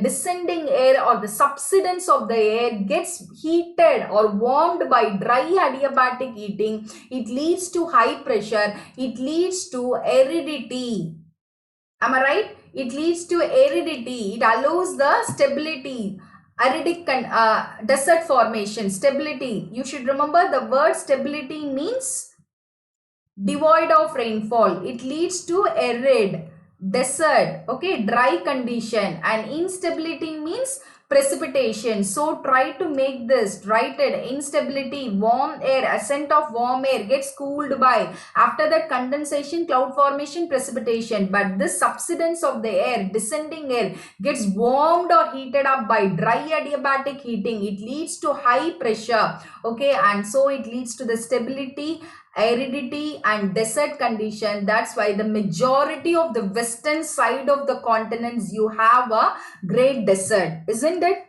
descending air or the subsidence of the air gets heated or warmed by dry adiabatic heating. It leads to high pressure. It leads to aridity. Am I right? It leads to aridity. It allows the stability. Aridic desert formation, stability. You should remember the word stability means devoid of rainfall. It leads to arid, desert, okay, dry condition, and instability means precipitation. So try to make this, write it, instability, warm air, ascent of warm air gets cooled by, after that condensation, cloud formation, precipitation. But this subsidence of the air, descending air, gets warmed or heated up by dry adiabatic heating. It leads to high pressure, okay, and so it leads to the stability, aridity and desert condition. That's why the majority of the western side of the continents you have a great desert, isn't it?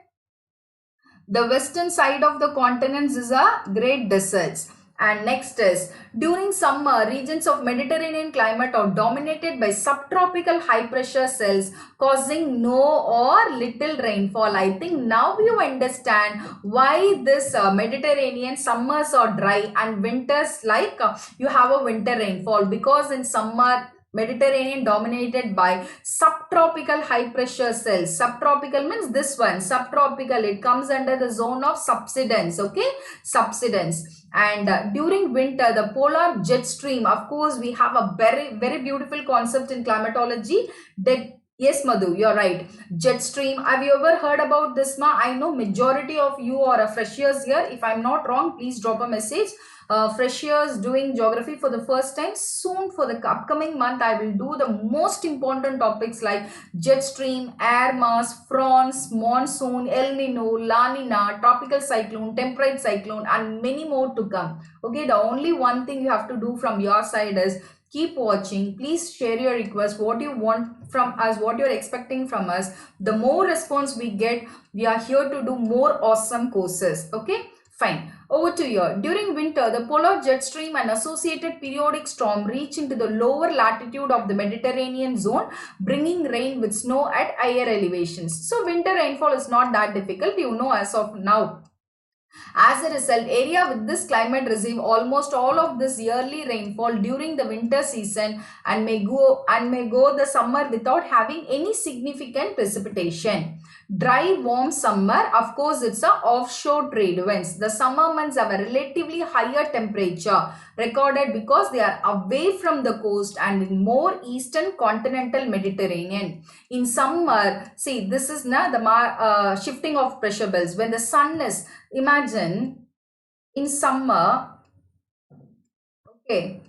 The western side of the continents is a great deserts. And next is, during summer, regions of Mediterranean climate are dominated by subtropical high pressure cells causing no or little rainfall. I think now you understand why this Mediterranean summers are dry and winters like you have a winter rainfall, because in summer Mediterranean dominated by subtropical high pressure cells. Subtropical means this one, subtropical, it comes under the zone of subsidence, okay, subsidence. And during winter, the polar jet stream, of course, we have a very beautiful concept in climatology that, yes, Madhu, you're right. Jet stream. Have you ever heard about this, ma? I know majority of you are freshers here. If I'm not wrong, please drop a message. Freshers doing geography for the first time. Soon for the upcoming month, I will do the most important topics like jet stream, air mass, fronts, monsoon, El Nino, La Nina, tropical cyclone, temperate cyclone, and many more to come. Okay, the only one thing you have to do from your side is keep watching. Please share your request, what you want from us, what you're expecting from us. The more response we get, we are here to do more awesome courses. Okay, fine. Over to you. During winter, the polar jet stream and associated periodic storm reach into the lower latitude of the Mediterranean zone, bringing rain with snow at higher elevations. So winter rainfall is not that difficult, you know, as of now. As a result, area with this climate receive almost all of this yearly rainfall during the winter season and may go the summer without having any significant precipitation. Dry, warm summer, of course, it's a offshore trade winds. The summer months have a relatively higher temperature recorded because they are away from the coast and in more eastern continental Mediterranean. In summer, see, this is now the shifting of pressure belts. When the sun is, imagine in summer, okay,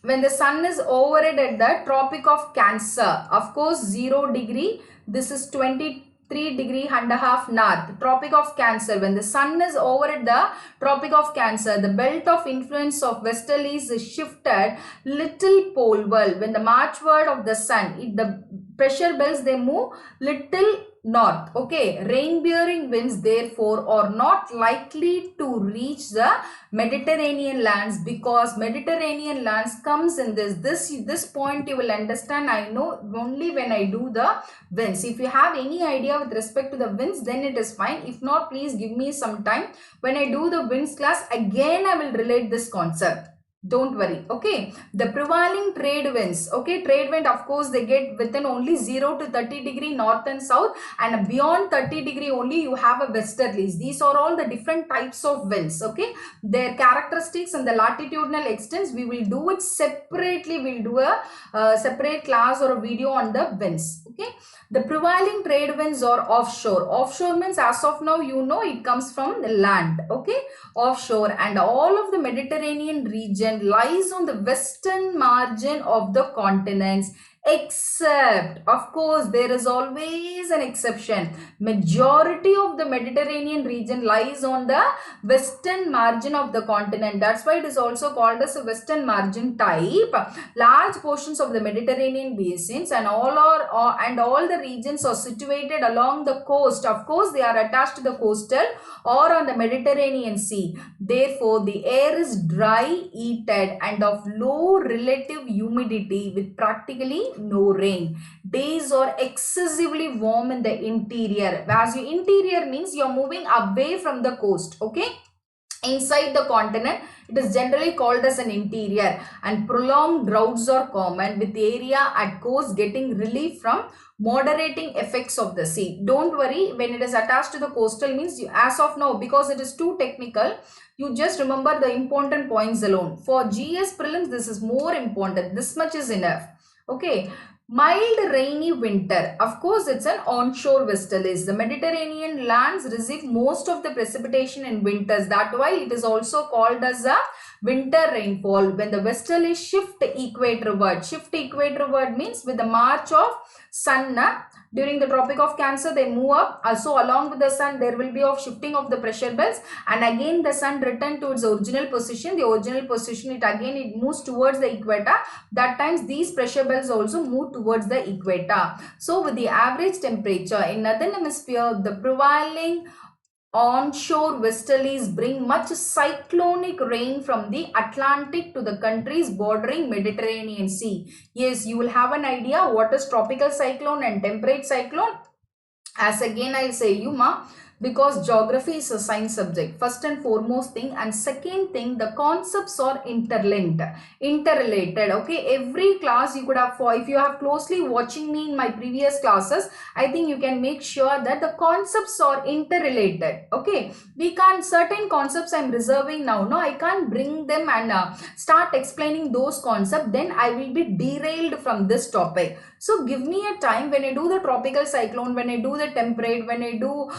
when the sun is overhead at the Tropic of Cancer, of course 0 degree, this is 23 and a half north, Tropic of Cancer. When the sun is over at the Tropic of Cancer, the belt of influence of westerlies is shifted little poleward. When the marchward of the sun, the pressure belts, they move little north. Okay, rain bearing winds therefore are not likely to reach the Mediterranean lands because Mediterranean lands comes in this point you will understand. I know only when I do the winds. If you have any idea with respect to the winds, then it is fine. If not, please give me some time. When I do the winds class, again I will relate this concept. Don't worry. Okay, the prevailing trade winds, okay, trade wind, of course, they get within only 0 to 30 degree north and south, and beyond 30 degree only you have a westerlies. These are all the different types of winds. Okay, their characteristics and the latitudinal extents we will do it separately. We'll do a separate class or a video on the winds. Okay, the prevailing trade winds are offshore. Offshore means as of now you know it comes from the land. Okay, offshore, and all of the Mediterranean region lies on the western margin of the continents, except, of course, there is always an exception. Majority of the Mediterranean region lies on the western margin of the continent. That's why it is also called as a western margin type. Large portions of the Mediterranean basins and all the regions are situated along the coast. Of course, they are attached to the coastal or on the Mediterranean Sea. Therefore, the air is dry, heated, and of low relative humidity with practically no rain. Days are excessively warm in the interior. As your interior means you are moving away from the coast. Okay, inside the continent, it is generally called as an interior, and prolonged droughts are common with the area at coast getting relief from moderating effects of the sea. Don't worry, when it is attached to the coastal means you, as of now, because it is too technical, you just remember the important points alone. For GS prelims, this is more important. This much is enough. Okay, mild rainy winter. Of course, it's an onshore westerlies. The Mediterranean lands receive most of the precipitation in winters. That's why it is also called as a winter rainfall. When the westerlies shift equatorward. Shift equatorward means with the march of sun, during the Tropic of Cancer, they move up. Also, along with the sun, there will be of shifting of the pressure belts, and again the sun return to its original position. The original position, it moves towards the equator. That times these pressure belts also move towards the equator. So, with the average temperature in northern hemisphere, the prevailing onshore westerlies bring much cyclonic rain from the Atlantic to the countries bordering Mediterranean Sea. Yes, you will have an idea what is tropical cyclone and temperate cyclone. As again I'll say you because geography is a science subject, first and foremost thing, and second thing, the concepts are interrelated. Okay, every class you could have, if you have closely watching me in my previous classes, I think you can make sure that the concepts are interrelated. Okay, we can't, certain concepts I'm reserving now, no, I can't bring them and start explaining those concepts, then I will be derailed from this topic. So give me a time when I do the tropical cyclone, when I do the temperate, when I do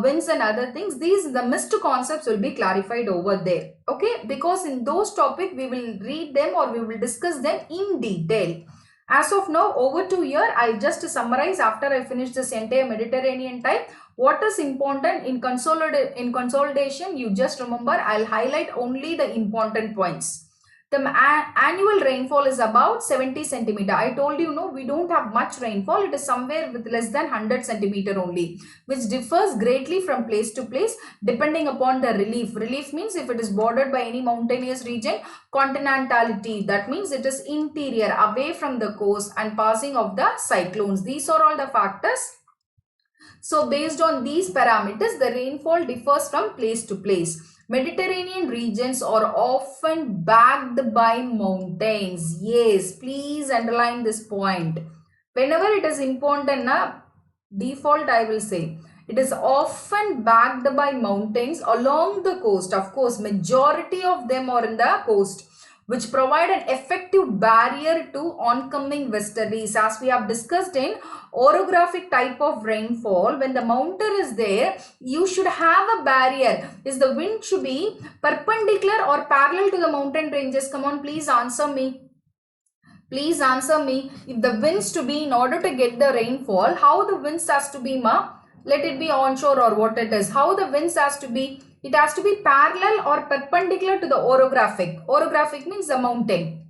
winds and other things, the missed concepts will be clarified over there. Okay, because in those topics we will read them or we will discuss them in detail. As of now, over to here, I'll just summarize after I finish this entire Mediterranean type. What is important in consolidation, you just remember, I'll highlight only the important points. The annual rainfall is about 70 centimeter. I told you, no, we don't have much rainfall. It is somewhere with less than 100 centimeter only, which differs greatly from place to place depending upon the relief. Relief means if it is bordered by any mountainous region. Continentality, that means it is interior, away from the coast and passing of the cyclones. These are all the factors. So based on these parameters, the rainfall differs from place to place. Mediterranean regions are often backed by mountains. Yes, please underline this point. Whenever it is important, default I will say. It is often backed by mountains along the coast. Of course, majority of them are in the coast, which provide an effective barrier to oncoming westerlies. As we have discussed in orographic type of rainfall, when the mountain is there, you should have a barrier. Is the wind should be perpendicular or parallel to the mountain ranges? Come on, please answer me. Please answer me. If the winds to be, in order to get the rainfall, how the winds has to be, ma? Let it be onshore or what it is. How the winds has to be? It has to be parallel or perpendicular to the orographic. Orographic means the mountain.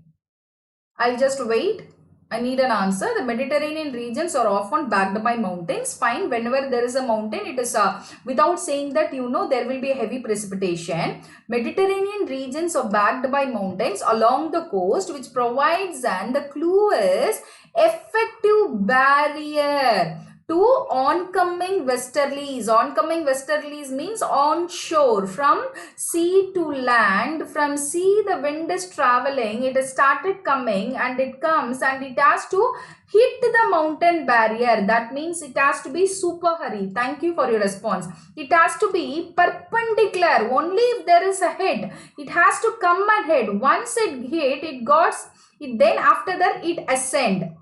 I'll just wait. I need an answer. The Mediterranean regions are often backed by mountains. Fine. Whenever there is a mountain, it is without saying that, you know, there will be a heavy precipitation. Mediterranean regions are backed by mountains along the coast, which provides, and the clue is effective barrier to oncoming westerlies. Oncoming westerlies means onshore, from sea to land. From sea, the wind is traveling, it has started coming, and it comes and it has to hit the mountain barrier. That means it has to be super hurry. Thank you for your response. It has to be perpendicular. Only if there is a hit, it has to come and hit. Once it hit, it got it, then after that it ascend.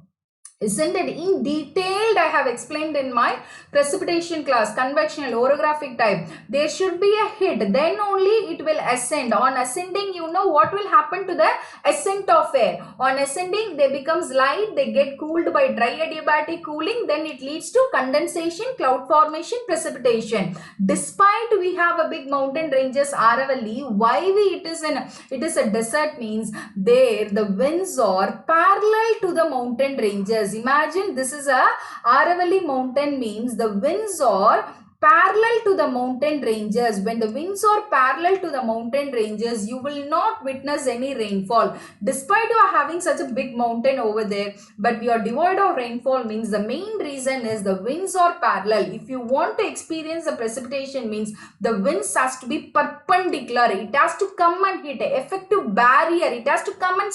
Isn't it? In detailed, I have explained in my precipitation class, convectional, orographic type. There should be a hit, then only it will ascend. On ascending, you know what will happen to the ascent of air. On ascending, they becomes light, they get cooled by dry adiabatic cooling, then it leads to condensation, cloud formation, precipitation. Despite we have a big mountain ranges, Aravalli, why it is a desert means there the winds are parallel to the mountain ranges. Imagine this is a Aravalli mountain, means the winds are parallel to the mountain ranges. When the winds are parallel to the mountain ranges, you will not witness any rainfall. Despite you are having such a big mountain over there, but we are devoid of rainfall, means the main reason is the winds are parallel. If you want to experience the precipitation, means the winds has to be perpendicular. It has to come and hit an effective barrier. It has to come and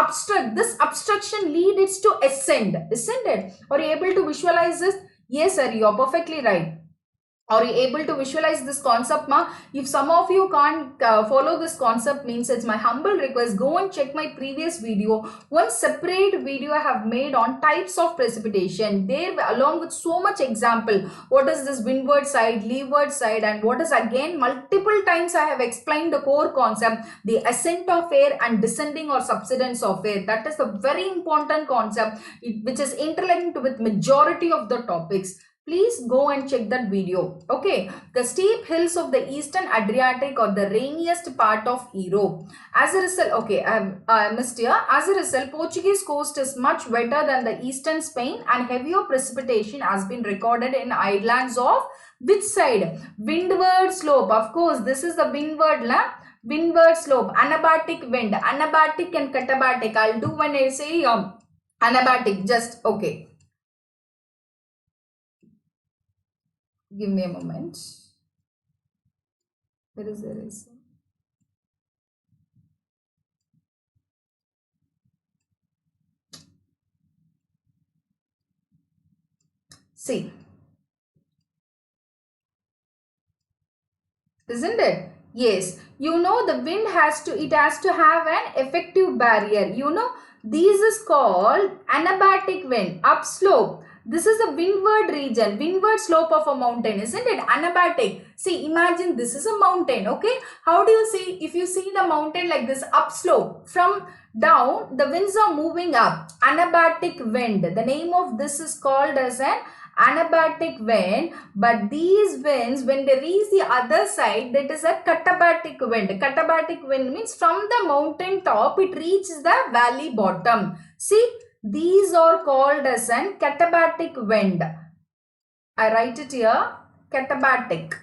obstruct. This obstruction leads to ascend, isn't it? Are you able to visualize this? Yes, sir, you are perfectly right. Are you able to visualize this concept, ma? If some of you can't follow this concept, means it's my humble request, go and check my previous video. One separate video I have made on types of precipitation. There, along with so much example, what is this windward side, leeward side, and what is, again, multiple times I have explained the core concept, the ascent of air and descending or subsidence of air. That is a very important concept, which is interlinked with majority of the topics. Please go and check that video. Okay, the steep hills of the eastern Adriatic are the rainiest part of Europe. As a result, okay, I missed here. As a result, Portuguese coast is much wetter than the eastern Spain, and heavier precipitation has been recorded in islands of which side? Windward slope. Of course, this is the windward slope. Anabatic wind. Anabatic and katabatic. I'll do when I say anabatic. Just okay. Give me a moment. There is. See. Isn't it? Yes. You know, the wind has to have an effective barrier. You know, this is called anabatic wind, upslope. This is a windward region, windward slope of a mountain, isn't it? Anabatic. See, imagine this is a mountain, okay? How do you see? If you see the mountain like this, upslope, from down, the winds are moving up. Anabatic wind. The name of this is called as an anabatic wind, but these winds, when they reach the other side, that is a katabatic wind. Katabatic wind means from the mountain top, it reaches the valley bottom. See, these are called as an katabatic wind. I write it here, katabatic.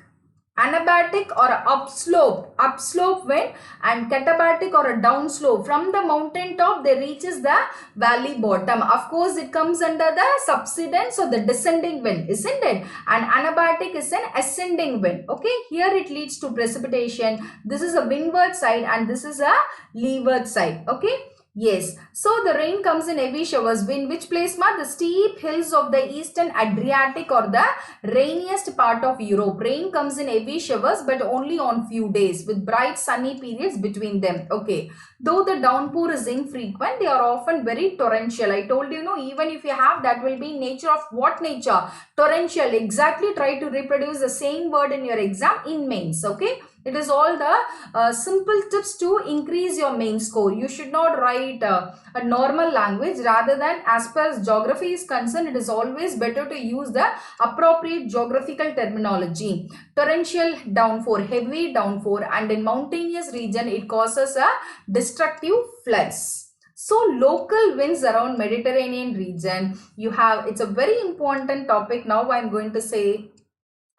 anabatic or a upslope wind, and katabatic or a downslope. From the mountain top they reaches the valley bottom. Of course it comes under the subsidence or the descending wind, isn't it? And anabatic is an ascending wind. Okay, here it leads to precipitation. This is a windward side and this is a leeward side. Okay. Yes, so the rain comes in heavy showers. In which place, ma? The steep hills of the eastern Adriatic or the rainiest part of Europe. Rain comes in heavy showers but only on few days with bright sunny periods between them. Okay, though the downpour is infrequent, they are often very torrential. I told you, no, even if you have, that will be nature of what nature? Torrential. Exactly, try to reproduce the same word in your exam in mains. Okay. It is all the simple tips to increase your main score. You should not write a normal language. Rather than, as per as geography is concerned, it is always better to use the appropriate geographical terminology. Torrential downpour, heavy downpour, and in mountainous region it causes a destructive floods. So local winds around Mediterranean region, you have, it's a very important topic. Now I'm going to say,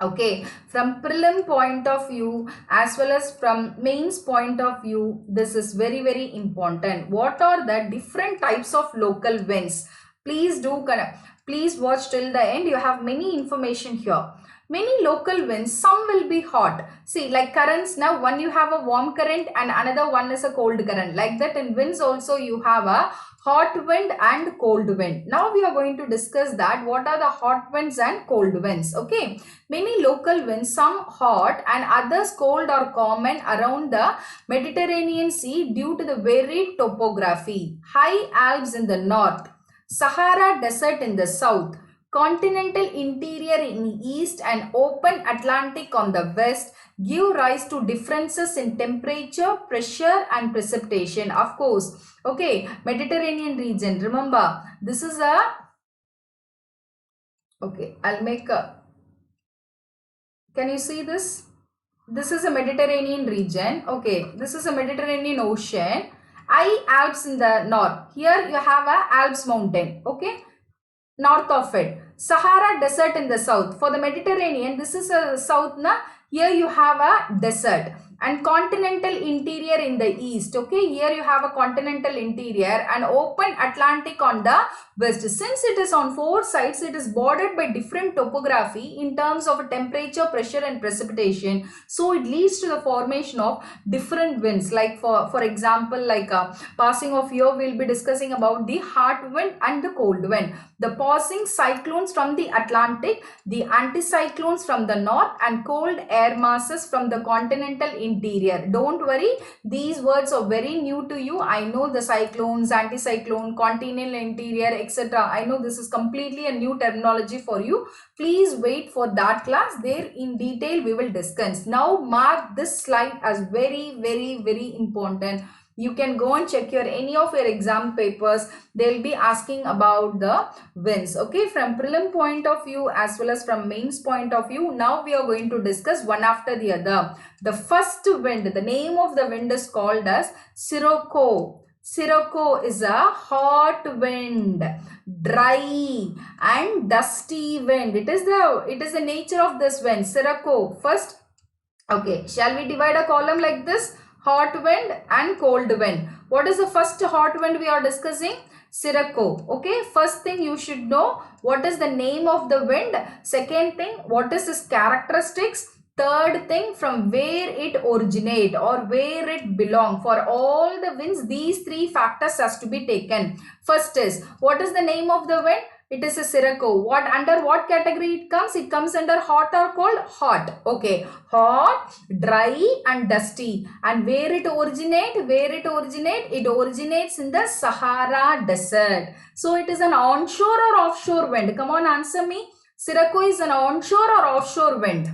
okay, from prelim point of view as well as from mains point of view, this is very, very important. What are the different types of local winds? Please watch till the end. You have many information here. Many local winds, some will be hot. See, like currents, now one you have a warm current and another one is a cold current. Like that in winds also you have a hot wind and cold wind. Now we are going to discuss that what are the hot winds and cold winds. Okay, many local winds, some hot and others cold, are common around the Mediterranean Sea due to the varied topography. High Alps in the north, Sahara Desert in the south, continental interior in east and open Atlantic on the west give rise to differences in temperature, pressure and precipitation. Of course, okay, Mediterranean region, remember this is a, okay, I'll make a, can you see this? This is a Mediterranean region. Okay, this is a Mediterranean Ocean. High Alps in the north. Here you have a Alps mountain. Okay, north of it. Sahara Desert in the south. For the Mediterranean, this is a south, na? Here you have a desert. And continental interior in the east. Okay, here you have a continental interior and open Atlantic on the west. Since it is on four sides, it is bordered by different topography in terms of temperature, pressure and precipitation. So it leads to the formation of different winds. Like for example, like passing of here, we'll be discussing about the hot wind and the cold wind. The passing cyclones from the Atlantic, the anticyclones from the north and cold air masses from the continental interior. Don't worry, these words are very new to you. I know the cyclones, anticyclone, continental interior, etc. I know this is completely a new terminology for you. Please wait for that class. There in detail we will discuss. Now mark this slide as very, very, very important. You can go and check your any of your exam papers. They'll be asking about the winds. Okay, from prelim point of view as well as from mains point of view. Now we are going to discuss one after the other. The first wind, the name of the wind is called as Sirocco. Sirocco is a hot wind, dry and dusty wind. It is the nature of this wind. Sirocco. First, okay, shall we divide a column like this? Hot wind and cold wind. What is the first hot wind we are discussing? Sirocco. Okay, first thing you should know what is the name of the wind. Second thing, what is its characteristics. Third thing, from where it originate or where it belong. For all the winds, these three factors has to be taken. First is, what is the name of the wind? It is a Sirocco. What, under what category it comes? It comes under hot or cold? Hot. Okay. Hot, dry and dusty. And where it originate? It originates in the Sahara Desert. So it is an onshore or offshore wind? Come on, answer me. Sirocco is an onshore or offshore wind?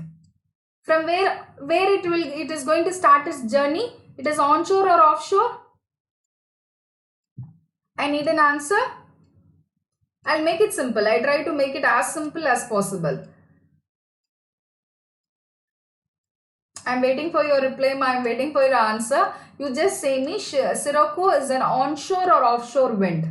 From where it is going to start its journey? It is onshore or offshore? I need an answer. I'll make it simple. I try to make it as simple as possible. I'm waiting for your reply. I'm waiting for your answer. You just say me, Sirocco is an onshore or offshore wind?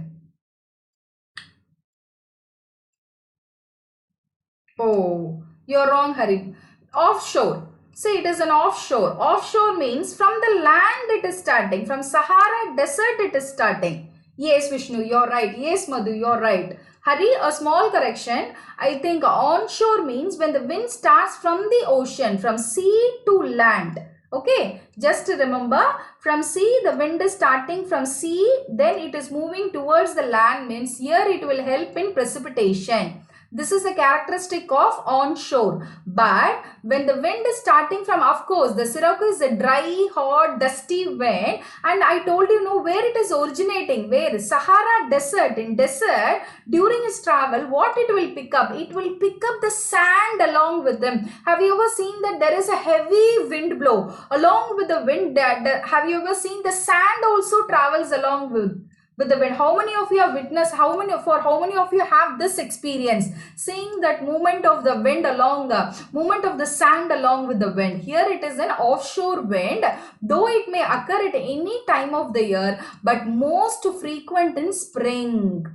Oh, you're wrong, Hari. Offshore. See, it is an offshore. Offshore means from the land it is starting. From Sahara Desert it is starting. Yes, Vishnu, you're right. Yes, Madhu, you're right. Hari, a small correction. I think onshore means when the wind starts from the ocean, from sea to land. Okay, just remember, from sea the wind is starting from sea, then it is moving towards the land, means here it will help in precipitation. This is a characteristic of onshore. But when the wind is starting from, of course, the Sirocco is a dry, hot, dusty wind. And I told you, know where it is originating. Where? Sahara Desert. In desert, during its travel, what it will pick up? It will pick up the sand along with them. Have you ever seen that there is a heavy wind blow? Along with the wind, have you ever seen the sand also travels along with the wind? How many of you have witnessed, how many of you have this experience, seeing that movement of the wind along, movement of the sand along with the wind? Here it is an offshore wind, though it may occur at any time of the year, but most frequent in spring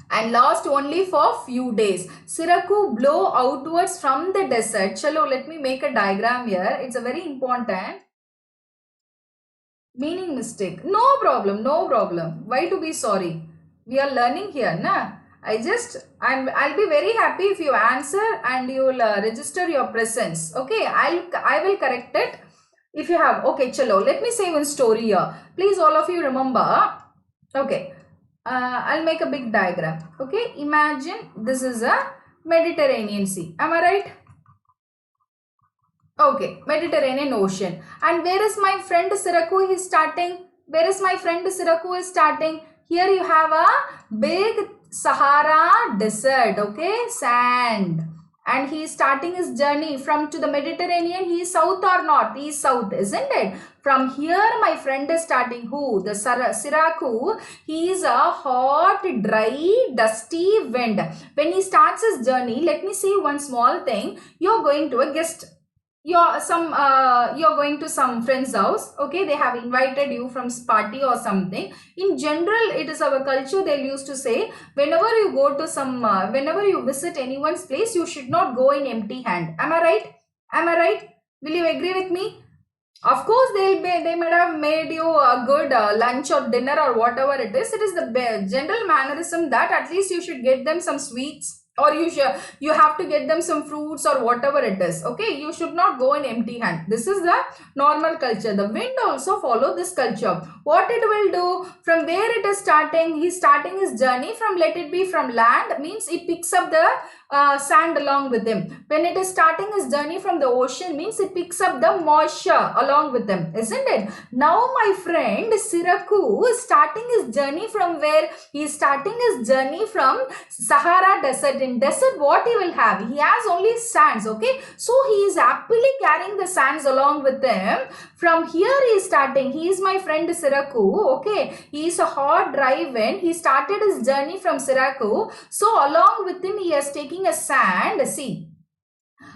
and last only for few days. Sirocco blow outwards from the desert. Chalo, let me make a diagram here. It's a very important. Meaning mistake. No problem, no problem. Why to be sorry? We are learning here, na? I'll be very happy if you answer and you will register your presence. Okay, I will correct it if you have. Okay, chalo. Let me say one story here. Please, all of you remember. Okay, I'll make a big diagram. Okay, imagine this is a Mediterranean Sea. Am I right? Okay, Mediterranean Ocean. And where is my friend Sirocco is starting? Where is my friend Sirocco is starting? Here you have a big Sahara Desert, okay, sand. And he is starting his journey from to the Mediterranean. He is south or north? He is south, isn't it? From here, my friend is starting who? The Sirocco. He is a hot, dry, dusty wind. When he starts his journey, let me say one small thing. You're going to a guest. You're going to some friend's house. Okay, they have invited you from party or something. In general, it is our culture. They used to say, whenever you go to some whenever you visit anyone's place, you should not go in empty hand. Am I right? Am I right? Will you agree with me? Of course, they might have made you a good lunch or dinner or whatever it is. It is the general mannerism that at least you should get them some sweets, or you have to get them some fruits or whatever it is. Okay, you should not go in empty hand. This is the normal culture. The wind also follow this culture. What it will do, from where it is starting, he's starting his journey from, let it be from land, means it picks up the sand along with him. When it is starting his journey from the ocean, means it picks up the moisture along with him, isn't it? Now my friend Sirocco is starting his journey from where? He is starting his journey from Sahara Desert. In desert, what he will have? He has only sands, okay? So he is happily carrying the sands along with him. From here he is starting. He is my friend Sirocco, okay? He is a hot, dry wind. He started his journey from Sirocco. So along with him, he is taking a sand, see,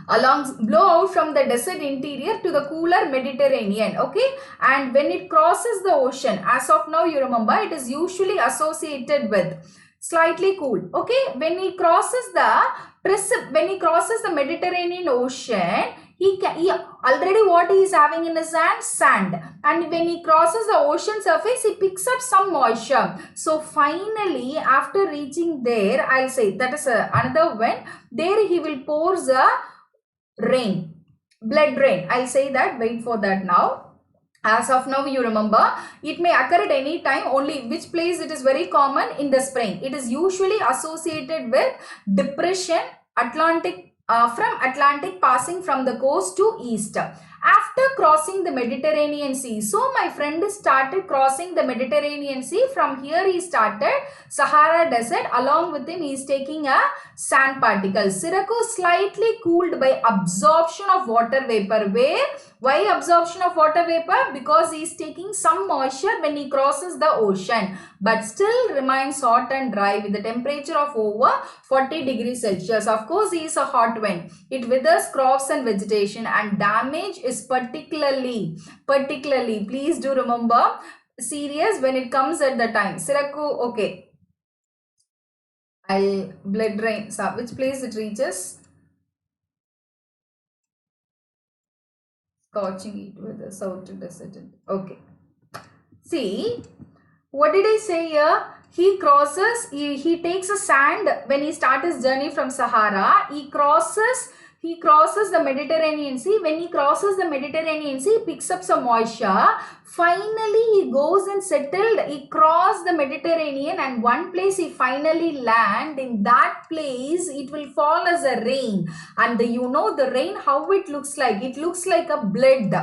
blow out from the desert interior to the cooler Mediterranean, okay? And when it crosses the ocean, as of now, you remember, it is usually associated with slightly cool, okay? When he crosses the Mediterranean Ocean, he already what he is having in his hand? Sand. And when he crosses the ocean surface, he picks up some moisture. So finally, after reaching there, I'll say that is another wind. There he will pour the rain, blood rain. I'll say that. Wait for that now. As of now, you remember, it may occur at any time. Only which place it is very common? In the spring. It is usually associated with depression, Atlantic, from Atlantic passing from the coast to east. After crossing the Mediterranean Sea, so my friend started crossing the Mediterranean Sea. From here he started Sahara Desert. Along with him, he is taking a sand particle. Sirocco slightly cooled by absorption of water vapor. Where? Why absorption of water vapor? Because he is taking some moisture when he crosses the ocean, but still remains hot and dry with the temperature of over 40 degrees Celsius. Of course, he is a hot wind. It withers crops and vegetation, and damage is particularly, please do remember, serious when it comes at the time. Sirocco, okay. I'll blood rain. So which place it reaches? Scorching heat weather, south desert. Okay. See, what did I say here? He crosses, he takes a sand when he starts his journey from Sahara. He crosses the Mediterranean Sea. When he crosses the Mediterranean Sea, he picks up some moisture. Finally, he goes and settled. He crossed the Mediterranean, and one place he finally land. In that place, it will fall as a rain. And the rain, how it looks like? It looks like a blood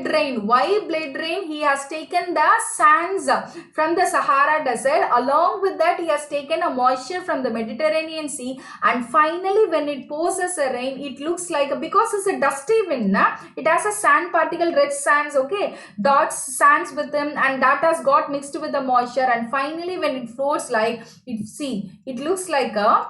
rain. Why blood rain? He has taken the sands from the Sahara desert. Along with that, he has taken a moisture from the Mediterranean Sea, and finally when it pours as a rain, it looks like, because it's a dusty wind, it has a sand particle, red sands, okay, dots sands with them, and that has got mixed with the moisture, and finally when it flows, like it looks like a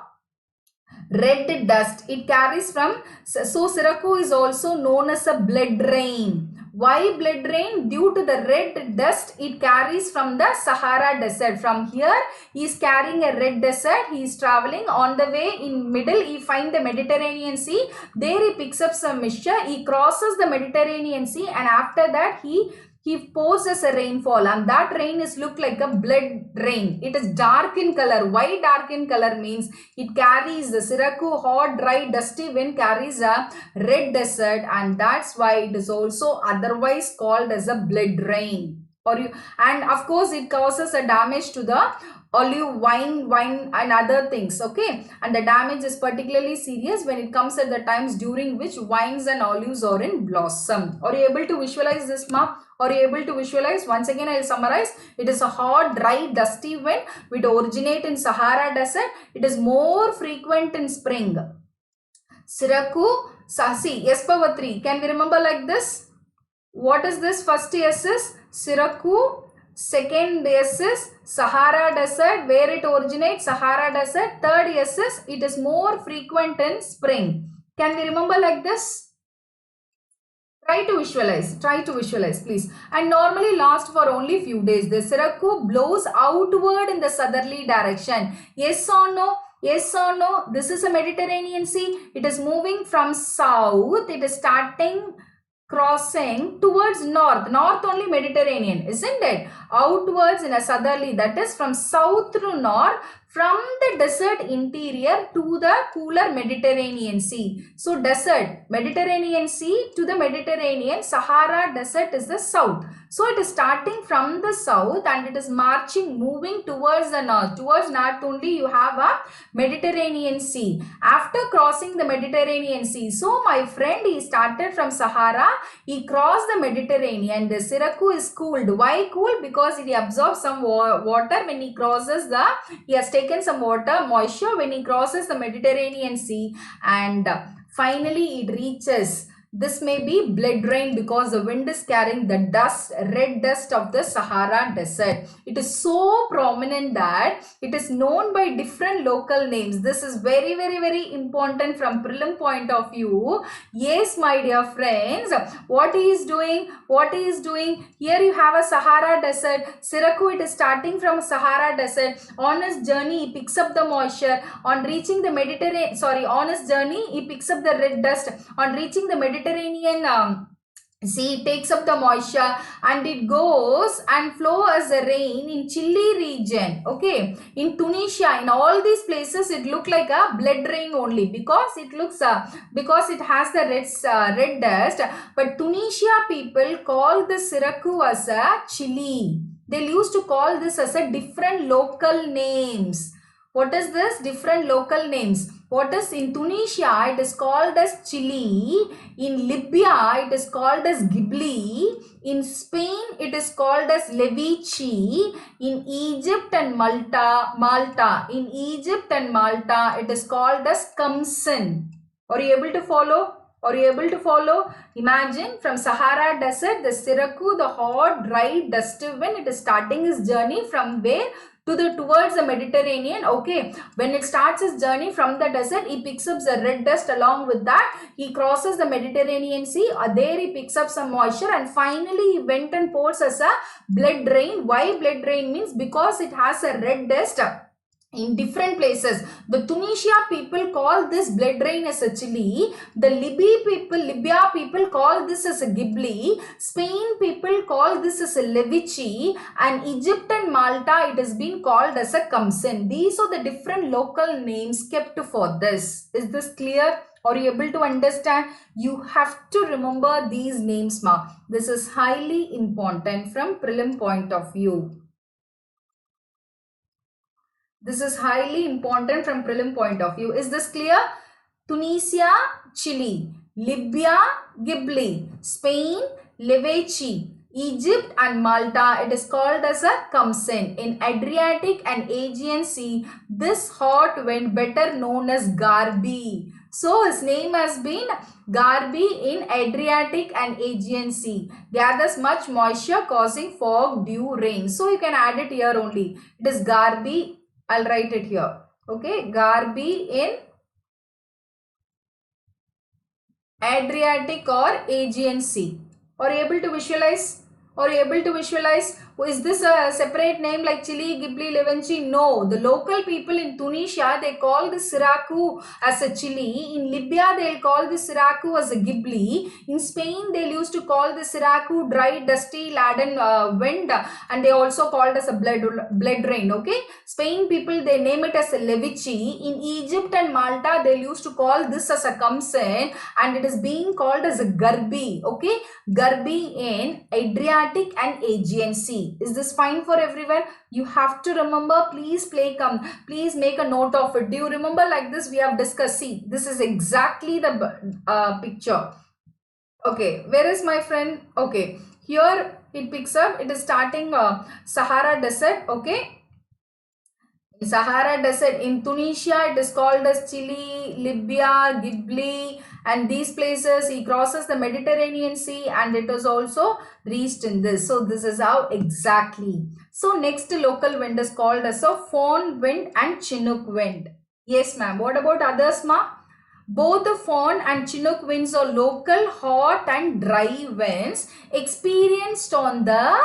red dust. It carries from, so Siracu is also known as a blood rain. Why blood rain? Due to the red dust it carries from the Sahara desert. From here he is carrying a red desert. He is traveling. On the way, in middle he finds the Mediterranean Sea. There he picks up some mixture. He crosses the Mediterranean Sea, and after that he pours as a rainfall, and that rain is look like a blood rain. It is dark in color. Why dark in color? Means it carries the Siracu, hot, dry, dusty wind carries a red desert, and that's why it is also otherwise called as a blood rain. And of course it causes a damage to the olive, wine and other things, okay, and the damage is particularly serious when it comes at the times during which wines and olives are in blossom. Are you able to visualize this, ma? Are you able to visualize? Once again I will summarize. It is a hot, dry, dusty wind which originate in Sahara desert. It is more frequent in spring. Siracu, see, S power 3. Can we remember like this? What is this? First S is Siracu. Second S is Sahara desert, where it originates, Sahara desert. Third S is it is more frequent in spring. Can we remember like this? Try to visualize please. And normally last for only few days. The Siracu blows outward in the southerly direction. Yes or no? Yes or no? This is a Mediterranean Sea. It is moving from south. It is starting crossing towards north only Mediterranean, isn't it? Outwards in a southerly, that is from south to north, from the desert interior to the cooler Mediterranean Sea. So desert, Mediterranean Sea to the Mediterranean, Sahara desert is the south. So it is starting from the south and it is moving towards the north. Towards north only you have a Mediterranean Sea. After crossing the Mediterranean Sea, so my friend, he started from Sahara, he crossed the Mediterranean. The Siracu is cooled. Why cool? Because he absorbs some water when he crosses he has taken some water, moisture when he crosses the Mediterranean Sea, and finally it reaches. This may be blood rain because the wind is carrying the dust, red dust of the Sahara desert. It is so prominent that it is known by different local names. This is very, very, very important from prelim point of view. Yes, my dear friends, what he is doing? Here you have a Sahara desert. Siracu, it is starting from Sahara desert. On his journey, he picks up the moisture. On reaching the Mediterranean, on his journey, he picks up the red dust. On reaching the Mediterranean Sea, it takes up the moisture and it goes and flows as a rain in Chile region, okay, in Tunisia. In all these places it look like a blood rain only because it looks because it has the red dust. But Tunisia people call the Siracu as a Chile. They used to call this as a different local names. What is this? Different local names. What is in Tunisia? It is called as Chile. In Libya, it is called as Gibli. In Spain, it is called as Levici. In Egypt and Malta. In Egypt and Malta, it is called as Kamsin. Are you able to follow? Imagine from Sahara desert, the Siracu, the hot, dry, dusty wind, it is starting its journey from where? Towards the Mediterranean, okay. When it starts his journey from the desert, he picks up the red dust. Along with that, he crosses the Mediterranean Sea. There he picks up some moisture and finally he went and pours as a blood rain. Why blood rain? Means because it has a red dust. in different places. The Tunisia people call this blood rain as a chili. The Libya people call this as a ghibli. Spain people call this as a levichi. And Egypt and Malta, it has been called as a kamsin. These are the different local names kept for this. Is this clear? Are you able to understand? You have to remember these names, ma. This is highly important from prelim point of view. This is highly important from prelim point of view. Is this clear? Tunisia, Chile. Libya, Ghibli. Spain, Levechi. Egypt and Malta, it is called as a Kamsin. In Adriatic and Aegean Sea, this hot wind, better known as Garbi. So his name has been Garbi in Adriatic and Aegean Sea. Gathers much moisture causing fog, dew, rain. So you can add it here only. It is Garbi. I'll write it here. Okay, Garbi in Adriatic or Aegean Sea. Are you able to visualize? Are you able to visualize? Is this a separate name like Chile, Ghibli, Levanchi? No. The local people in Tunisia, they call the Siracu as a Chile. In Libya, they'll call the Siracu as a Ghibli. In Spain, they used to call the Siracu dry, dusty, laden wind, and they also called as a blood rain. Okay. Spain people, they name it as a Levichi. In Egypt and Malta, they used to call this as a Kamsen, and it is being called as a Garbi. Okay. Garbi in Adriatic and Aegean Sea. Is this fine for everyone? You have to remember. Please please make a note of it. Do you remember like this? We have discussed. See, this is exactly the picture. Okay, where is my friend? Okay, here it picks up. It is starting Sahara Desert. Okay. Sahara Desert in Tunisia, it is called as Chile, Libya, Ghibli, and these places. He crosses the Mediterranean Sea and it is also reached in this. So this is how exactly. So next local wind is called as a Fohn wind and Chinook wind. Yes, ma'am. What about others, ma? Both the Fohn and Chinook winds are local hot and dry winds experienced on the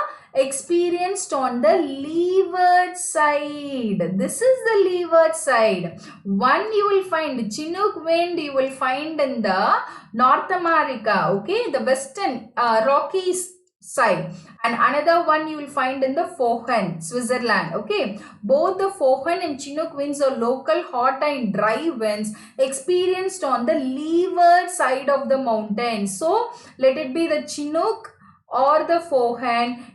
leeward side. This is the leeward side. One you will find Chinook wind, you will find in the North America, okay, the western Rockies side, and another one you will find in the Fohn, Switzerland. Okay, both the Fohn and Chinook winds are local hot and dry winds experienced on the leeward side of the mountain. So let it be the Chinook or the Fohn.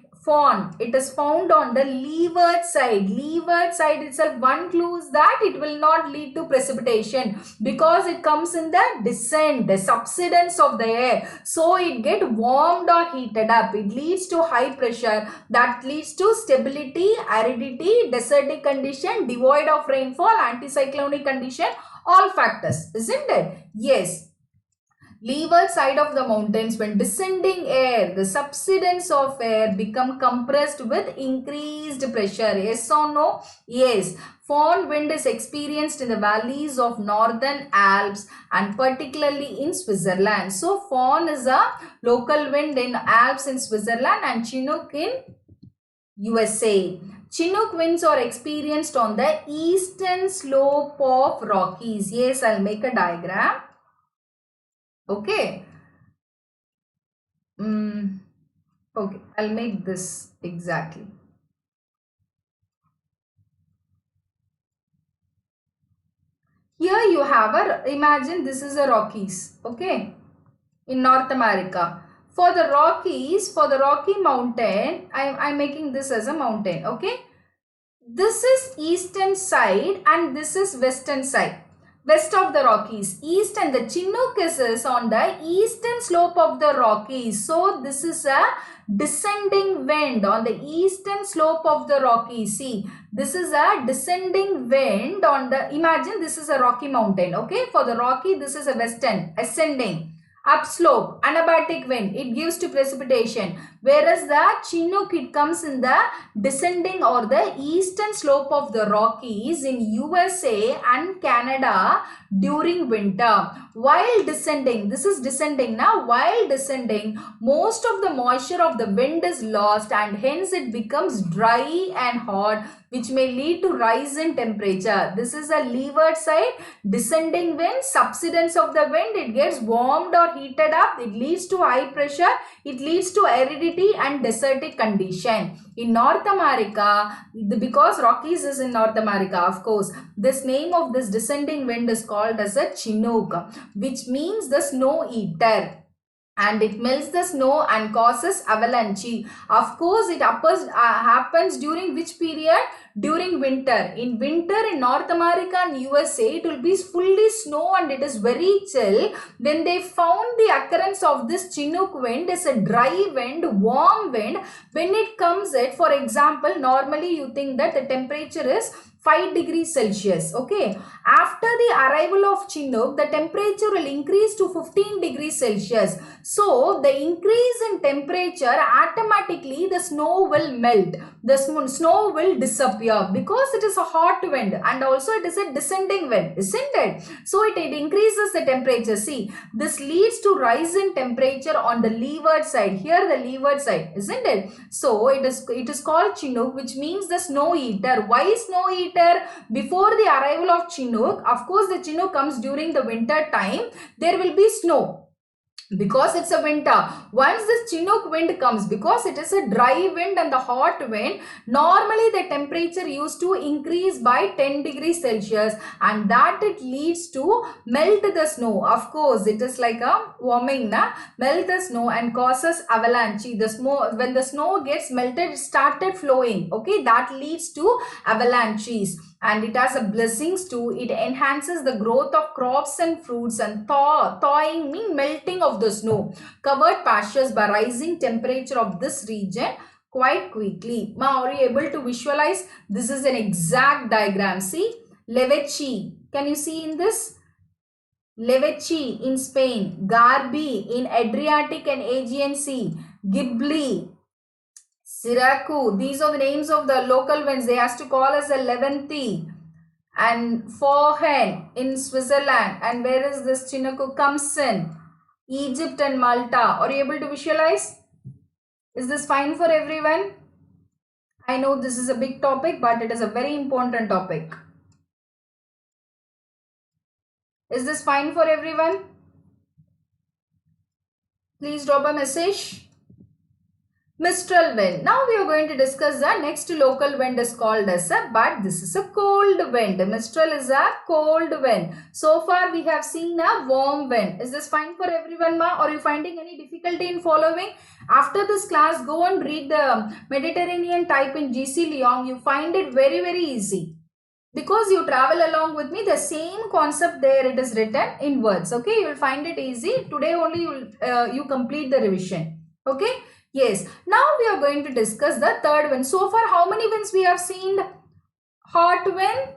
It is found on the leeward side. Leeward side itself, one clue is that it will not lead to precipitation because it comes in the descent, the subsidence of the air. So it get warmed or heated up. It leads to high pressure that leads to stability, aridity, desertic condition, devoid of rainfall, anticyclonic condition, all factors, isn't it? Yes. Leeward side of the mountains, when descending air, the subsidence of air become compressed with increased pressure. Yes or no? Yes. Fohn wind is experienced in the valleys of northern Alps and particularly in Switzerland. So Fohn is a local wind in Alps in Switzerland and Chinook in USA. Chinook winds are experienced on the eastern slope of Rockies. Yes, I'll make a diagram. Okay. Okay, I'll make this exactly. Here you have imagine this is a Rockies, okay, in North America. For the Rockies, for the Rocky Mountain, I'm making this as a mountain, okay. This is eastern side and this is western side. West of the Rockies, east, and the Chinook is on the eastern slope of the Rockies. So this is a descending wind on the eastern slope of the Rockies. See, this is a descending wind on the, imagine this is a Rocky Mountain, okay. For the Rocky, this is a western, ascending. Upslope, anabatic wind, it gives to precipitation. Whereas the Chinook, it comes in the descending or the eastern slope of the Rockies in USA and Canada during winter. While descending, this is descending now, while descending, most of the moisture of the wind is lost and hence it becomes dry and hot, which may lead to rise in temperature. This is a leeward side descending wind. Subsidence of the wind, it gets warmed or heated up. It leads to high pressure. It leads to aridity and desertic condition. In North America, because Rockies is in North America, of course, this name of this descending wind is called as a Chinook, which means the snow eater. And it melts the snow and causes avalanche. Of course, it happens during which period? During winter. In winter in North America and USA, it will be fully snow and it is very chill. Then they found the occurrence of this Chinook wind is a dry wind, warm wind. When it comes at, for example, normally you think that the temperature is 5 degrees Celsius. Okay. After the arrival of Chinook, the temperature will increase to 15 degrees Celsius. So, the increase in temperature, automatically the snow will melt. The snow will disappear because it is a hot wind and also it is a descending wind, isn't it? So, it increases the temperature. See, this leads to rise in temperature on the leeward side. Here the leeward side, isn't it? So, it is called Chinook, which means the snow eater. Why snow eater? Before the arrival of Chinook, of course the Chinook comes during the winter time, there will be snow because it's a winter. Once this Chinook wind comes, because it is a dry wind and the hot wind, normally the temperature used to increase by 10 degrees Celsius and that it leads to melt the snow. Of course, it is like a warming, melt the snow and causes avalanche. When the snow gets melted, it started flowing. Okay, that leads to avalanches. And it has a blessings too. It enhances the growth of crops and fruits, and thawing means melting of the snow covered pastures by rising temperature of this region quite quickly. Ma, are you able to visualize? This is an exact diagram. See, Levechi. Can you see in this? Levechi in Spain, Garbi in Adriatic and Aegean Sea, Gibli, Siracu, these are the names of the local winds. They has to call as a Levante, and Forhen in Switzerland. And where is this Chinook? Comes in Egypt and Malta. Are you able to visualize? Is this fine for everyone? I know this is a big topic, but it is a very important topic. Is this fine for everyone? Please drop a message. Mistral wind. Now we are going to discuss the next local wind is called as a, but this is a cold wind. Mistral is a cold wind. So far we have seen a warm wind. Is this fine for everyone, ma? Or are you finding any difficulty in following? After this class, go and read the Mediterranean type in G C Leong. You find it very, very easy. Because you travel along with me, the same concept there it is written in words. Okay, you will find it easy. Today only you complete the revision. Okay. Yes, now we are going to discuss the third wind. So far, how many winds we have seen? Hot wind,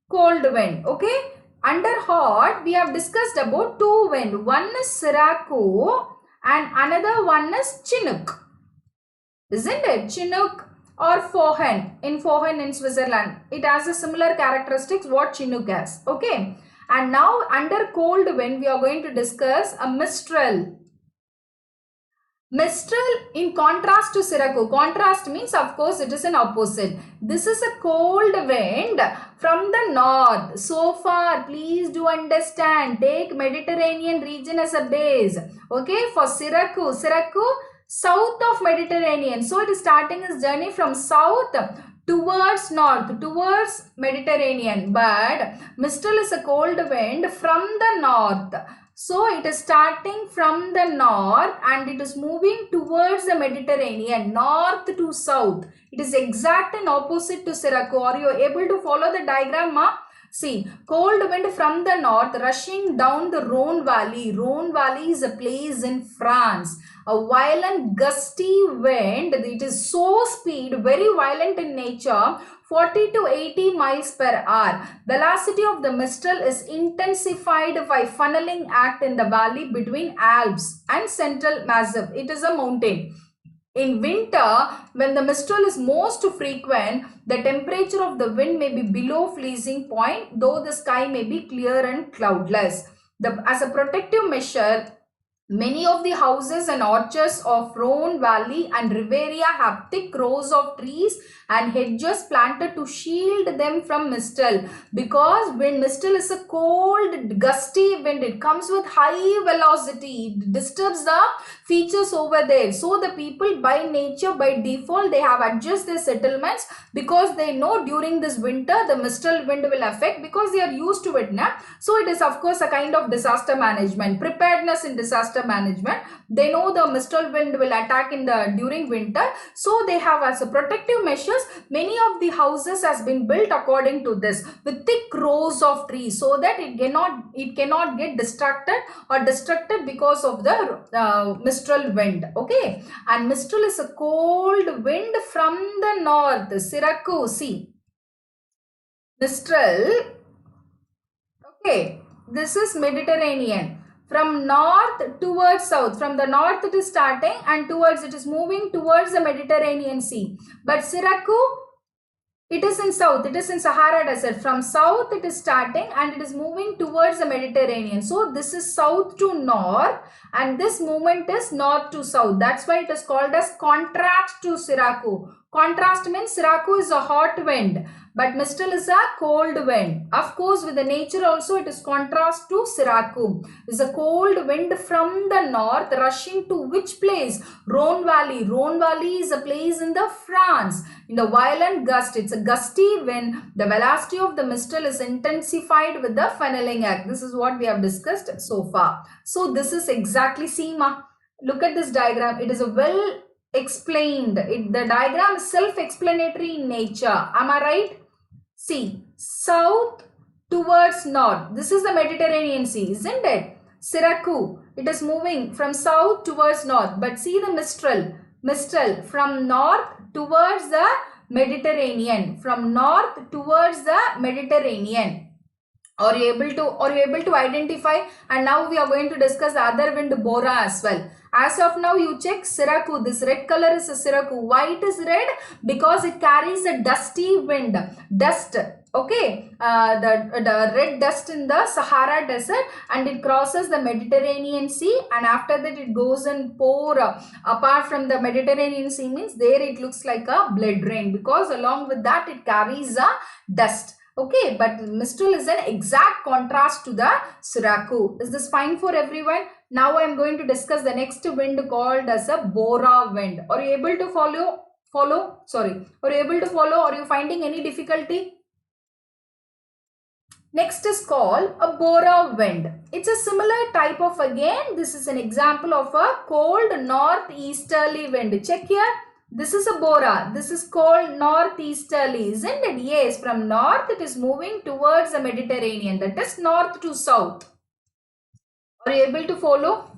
cold wind. Okay. Under hot, we have discussed about two wind. One is Siracu and another one is Chinook. Isn't it? Chinook or Forhen in Switzerland. It has a similar characteristics what Chinook has. Okay. And now under cold wind, we are going to discuss a Mistral. Mistral in contrast to Siracu. Contrast means of course it is an opposite. This is a cold wind from the north. So far please do understand. Take Mediterranean region as a base. Okay, for Siracu south of Mediterranean. So it is starting its journey from south towards north, towards Mediterranean. But Mistral is a cold wind from the north. So it is starting from the north and it is moving towards the Mediterranean, north to south. It is exact and opposite to Siracu. Are you able to follow the diagram, ma? See, cold wind from the north rushing down the Rhone Valley. Rhone Valley is a place in France. A violent gusty wind. It is so speed, very violent in nature. 40 to 80 miles per hour. Velocity of the Mistral is intensified by funneling act in the valley between Alps and Central Massif. It is a mountain. In winter, when the mistral is most frequent, the temperature of the wind may be below freezing point, though the sky may be clear and cloudless. As a protective measure, many of the houses and orchards of Rhone Valley and Riviera have thick rows of trees and hedges planted to shield them from mistral, because when mistral is a cold, gusty wind, it comes with high velocity, it disturbs the features over there. So the people by nature, by default, they have adjusted their settlements, because they know during this winter the mistral wind will affect, because they are used to it now. So it is of course a kind of disaster management, preparedness in disaster management. They know the mistral wind will attack during winter, so they have, as a protective measures, many of the houses has been built according to this, with thick rows of trees, so that it cannot get distracted or destructed because of the mistral wind. Okay, and mistral is a cold wind from the north. Syracuse, see, mistral, okay, this is Mediterranean. From north towards south, from the north it is starting and towards, it is moving towards the Mediterranean Sea. But Syracuse, it is in south, it is in Sahara Desert. From south it is starting and it is moving towards the Mediterranean. So this is south to north and this movement is north to south. That's why it is called as contrast to Syracuse. Contrast means Syracuse is a hot wind, but mistral is a cold wind. Of course, with the nature also it is contrast to Syracuse. It is a cold wind from the north rushing to which place? Rhone Valley. Rhone Valley is a place in the France. In the violent gust, it's a gusty wind. The velocity of the mistral is intensified with the funneling act. This is what we have discussed so far. So this is exactly SEMA. Look at this diagram. It is a well explained. The diagram is self-explanatory in nature. Am I right? See, south towards north. This is the Mediterranean Sea, isn't it? Syracuse, it is moving from south towards north. But see the mistral. Mistral from north towards the Mediterranean. From north towards the Mediterranean. Are you able to identify? And now we are going to discuss the other wind, Bora, as well. As of now, you check Syracuse. This red color is a Syracuse. Why it is red? Because it carries a dusty wind. Dust. Okay. The red dust in the Sahara Desert, and it crosses the Mediterranean Sea, and after that it goes and pour apart from the Mediterranean Sea, means there it looks like a blood rain, because along with that it carries a dust. Okay, but mistral is an exact contrast to the Syracuse. Is this fine for everyone? Now I am going to discuss the next wind called as a Bora wind. Are you able to follow? Sorry. Are you able to follow? Are you finding any difficulty? Next is called a Bora wind. It's a similar type of, again, this is an example of a cold northeasterly wind. Check here. This is a Bora. This is called northeasterly, isn't it? Yes, from north it is moving towards the Mediterranean. That is north to south. Are you able to follow?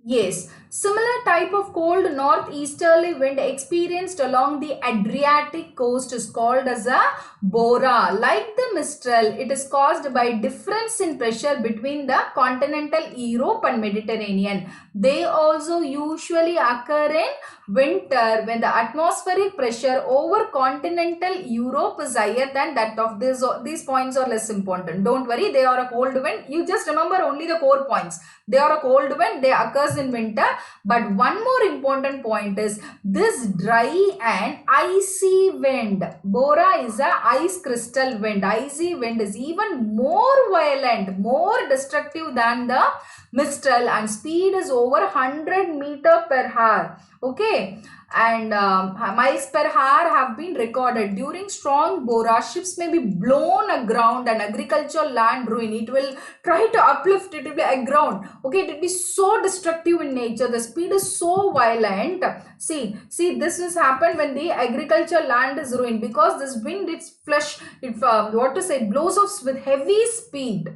Yes. Similar type of cold northeasterly wind experienced along the Adriatic coast is called as a Bora. Like the mistral, it is caused by difference in pressure between the continental Europe and Mediterranean. They also usually occur in winter when the atmospheric pressure over continental Europe is higher than that of this. These points are less important. Don't worry, they are a cold wind. You just remember only the core points. They are a cold wind. They occurs in winter. But one more important point is this dry and icy wind. Bora is a ice crystal wind. Icy wind is even more violent, more destructive than the mistral, and speed is over 100 meters per hour. Okay, and miles per hour have been recorded. During strong Bora, ships may be blown aground and agricultural land ruin. It will try to uplift, it will be aground. Okay, it will be so destructive in nature. The speed is so violent. See, this has happened when the agricultural land is ruined, because this wind, it's flush, it blows off with heavy speed.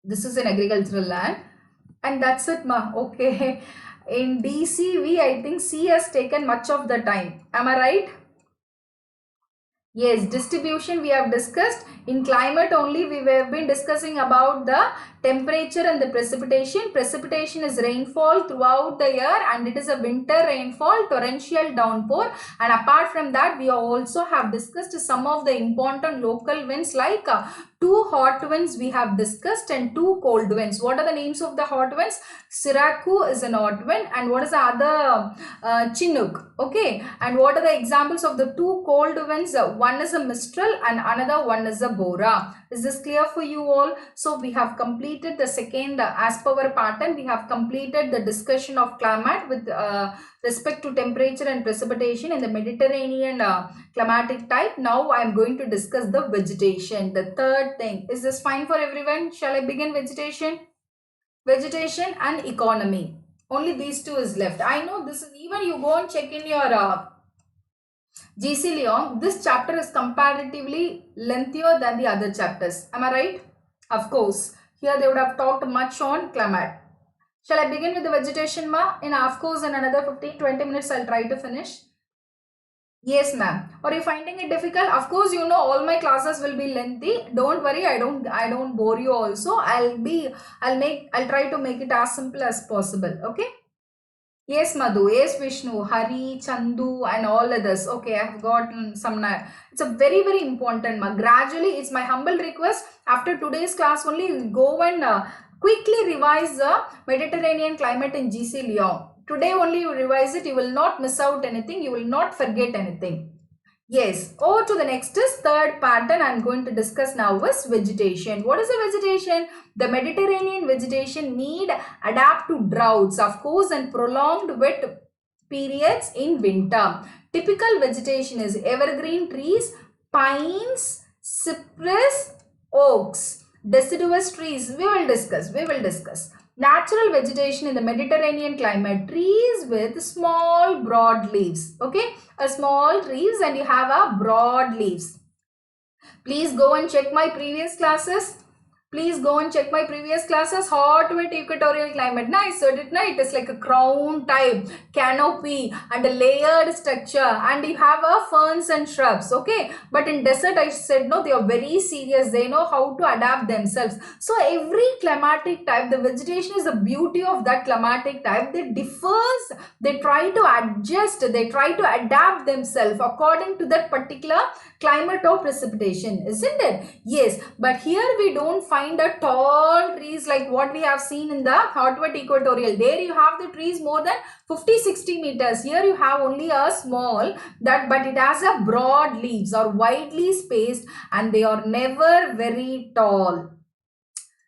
This is an agricultural land, and that's it, ma. Okay. In DCV, I think C has taken much of the time. Am I right? Yes, distribution we have discussed. In climate only we have been discussing about the temperature and the precipitation. Precipitation is rainfall throughout the year and it is a winter rainfall, torrential downpour, and apart from that we also have discussed some of the important local winds like two hot winds we have discussed and two cold winds. What are the names of the hot winds? Siraku is an hot wind, and what is the other? Chinook. Okay, and what are the examples of the two cold winds? One is a Mistral and another one is a Bora. Is this clear for you all? So we have completed the second as per pattern. We have completed the discussion of climate with respect to temperature and precipitation in the Mediterranean climatic type. Now I am going to discuss the vegetation, the third thing. Is this fine for everyone? Shall I begin vegetation? Vegetation and economy. Only these two is left. I know this is, even you go and check in your G C Leong, this chapter is comparatively lengthier than the other chapters. Am I right? Of course. Here they would have talked much on climate. Shall I begin with the vegetation, ma? In of course in another 15-20 minutes I'll try to finish. Yes, ma'am. Are you finding it difficult? Of course, you know all my classes will be lengthy. Don't worry, I don't bore you also. I'll try to make it as simple as possible. Okay? Yes, Madhu. Yes, Vishnu, Hari, Chandu, and all others. Okay, I have got some. It's a very, very important, ma. Gradually, it's my humble request. After today's class, only go and quickly revise the Mediterranean climate in G C Leong. Today only you revise it. You will not miss out anything. You will not forget anything. Yes. Over to the next is third pattern. I am going to discuss now is vegetation. What is the vegetation? The Mediterranean vegetation need adapt to droughts, of course, and prolonged wet periods in winter. Typical vegetation is evergreen trees, pines, cypress, oaks. Deciduous trees we will discuss. Natural vegetation in the Mediterranean climate, trees with small broad leaves. Okay, a small trees and you have a broad leaves. Please go and check my previous classes. Hot wet equatorial climate. Nice. So it is like a crown type canopy and a layered structure, and you have a ferns and shrubs. Okay, but in desert I said no, they are very serious. They know how to adapt themselves. So every climatic type, the vegetation is the beauty of that climatic type. They differs. They try to adjust. They try to adapt themselves according to that particular climate or precipitation, isn't it? Yes, but here we don't find the tall trees like what we have seen in the hot wet equatorial. There you have the trees more than 50-60 meters. Here you have only a small that, but it has a broad leaves or widely spaced and they are never very tall.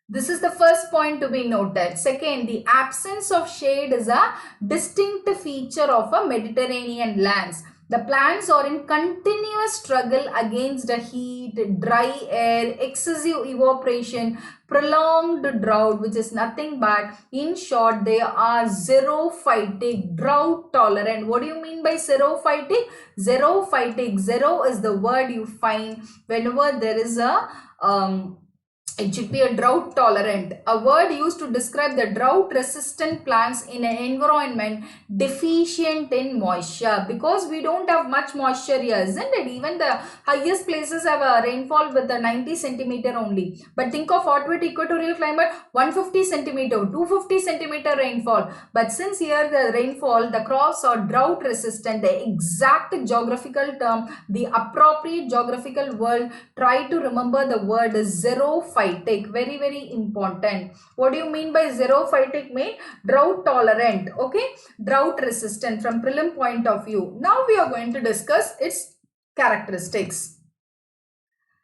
This is the first point to be noted. Second, the absence of shade is a distinct feature of a Mediterranean lands. The plants are in continuous struggle against the heat, dry air, excessive evaporation, prolonged drought, which is nothing but, in short, they are xerophytic, drought tolerant. What do you mean by xerophytic? Xerophytic. Xero is the word you find whenever there is a it should be a drought tolerant, a word used to describe the drought resistant plants in an environment deficient in moisture, because we don't have much moisture here, isn't it? Even the highest places have a rainfall with a 90 centimeter only. But think of hot wet equatorial climate, 150 centimeter, 250 centimeter rainfall. But since here the rainfall, the crops are drought resistant, the exact geographical term, the appropriate geographical word, try to remember the word is xerophytic. Very, very important. What do you mean by xerophytic? Mean drought tolerant. Okay, drought resistant from prelim point of view. Now we are going to discuss its characteristics.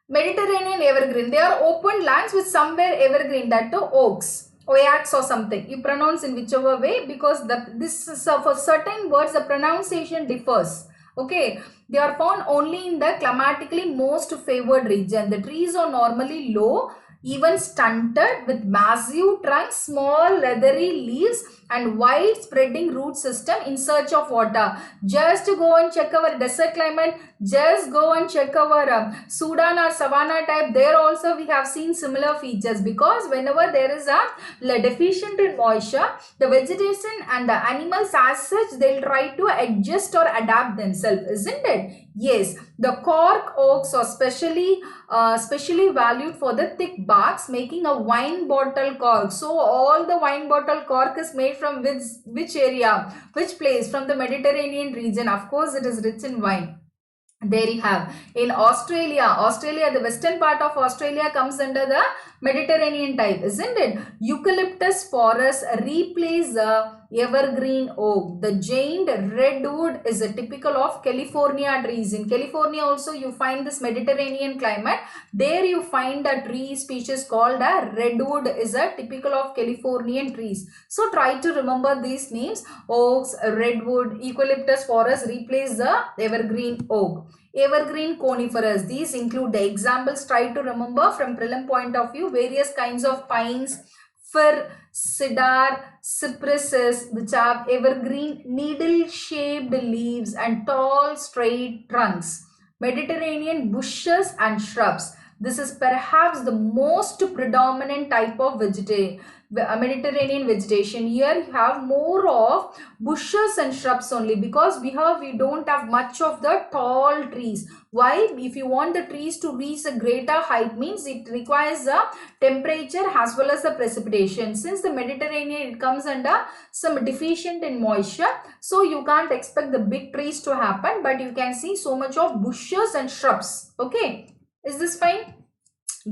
Mediterranean evergreen. They are open lands with somewhere evergreen, that the oaks, oaks or something. You pronounce in whichever way, because this is for certain words the pronunciation differs. Okay, they are found only in the climatically most favored region. The trees are normally low, even stunted, with massive trunks, small leathery leaves, and wide spreading root system in search of water. Just go and check our desert climate, just go and check our Sudan or Savannah type. There also we have seen similar features, because whenever there is a deficient in moisture, the vegetation and the animals as such, they'll try to adjust or adapt themselves, isn't it? Yes, the cork oaks are specially valued for the thick barks, making a wine bottle cork. So all the wine bottle cork is made from which area, which place? From the Mediterranean region. Of course, it is rich in wine. There you have. In Australia, the western part of Australia comes under the Mediterranean type, isn't it? Eucalyptus forest replace the evergreen oak. The giant redwood is a typical of California trees. In California also you find this Mediterranean climate. There you find a tree species called a redwood, is a typical of Californian trees. So try to remember these names. Oaks, redwood, eucalyptus forest replace the evergreen oak. Evergreen coniferous, these include the examples. Try to remember from prelim point of view, various kinds of pines, fir, cedar, cypresses, which have evergreen needle-shaped leaves and tall straight trunks. Mediterranean bushes and shrubs. This is perhaps the most predominant type of Mediterranean vegetation. Here you have more of bushes and shrubs only, because we don't have much of the tall trees. Why? If you want the trees to reach a greater height, means it requires the temperature as well as the precipitation. Since the Mediterranean, it comes under some deficient in moisture, so you can't expect the big trees to happen, but you can see so much of bushes and shrubs. Okay. Is this fine?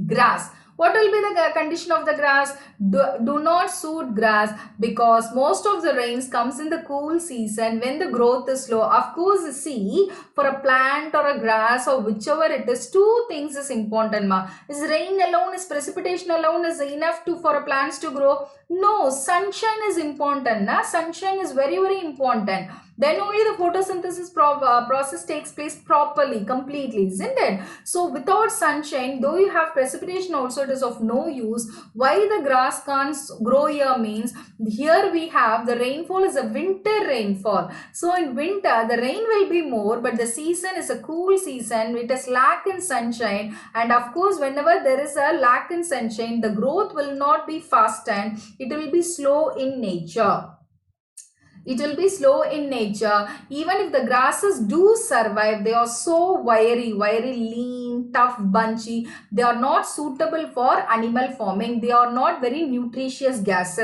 Grass. What will be the condition of the grass? Do not suit grass, because most of the rains comes in the cool season when the growth is slow. Of course, see, for a plant or a grass or whichever it is, two things is important, ma. Is rain alone, is precipitation alone is enough for a plants to grow? No, sunshine is important, na? Sunshine is very, very important. Then only the photosynthesis process takes place properly, completely, isn't it? So without sunshine, though you have precipitation also, it is of no use. Why the grass can't grow here means, here we have the rainfall is a winter rainfall. So in winter, the rain will be more, but the season is a cool season. It is lack in sunshine. And of course, whenever there is a lack in sunshine, the growth will not be fast and it will be slow in nature. It will be slow in nature. Even if the grasses do survive, they are so wiry, lean, tough, bunchy. They are not suitable for animal farming. They are not very nutritious grass.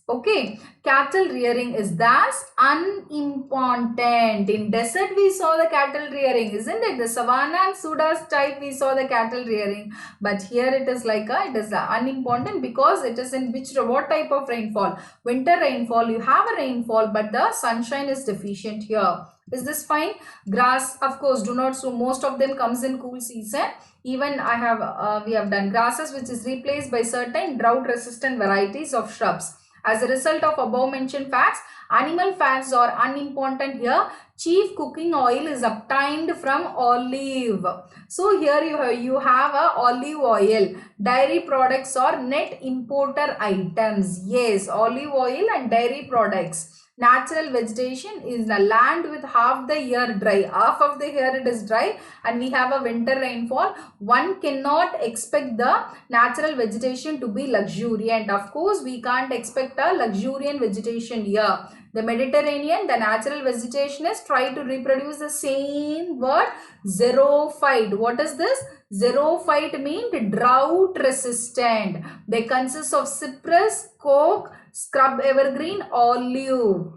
Okay, cattle rearing is thus unimportant. In desert we saw the cattle rearing, isn't it? The savanna and Sudas type we saw the cattle rearing, but here it is like it is unimportant, because it is in what type of rainfall? Winter rainfall. You have a rainfall, but the sunshine is deficient here. Is this fine? Grass, of course, do not. So most of them comes in cool season. Even we have done grasses, which is replaced by certain drought resistant varieties of shrubs. As a result of above mentioned facts, animal fats are unimportant here. Chief cooking oil is obtained from olive. So here you have a olive oil. Dairy products are net importer items. Yes, olive oil and dairy products. Natural vegetation is the land with half the year dry. Half of the year it is dry, and we have a winter rainfall. One cannot expect the natural vegetation to be luxuriant. Of course, we can't expect a luxuriant vegetation here. The Mediterranean, the natural vegetation is try to reproduce the same word, xerophyte. What is this? Xerophyte means drought resistant. They consist of cypress, oak, scrub evergreen, olive.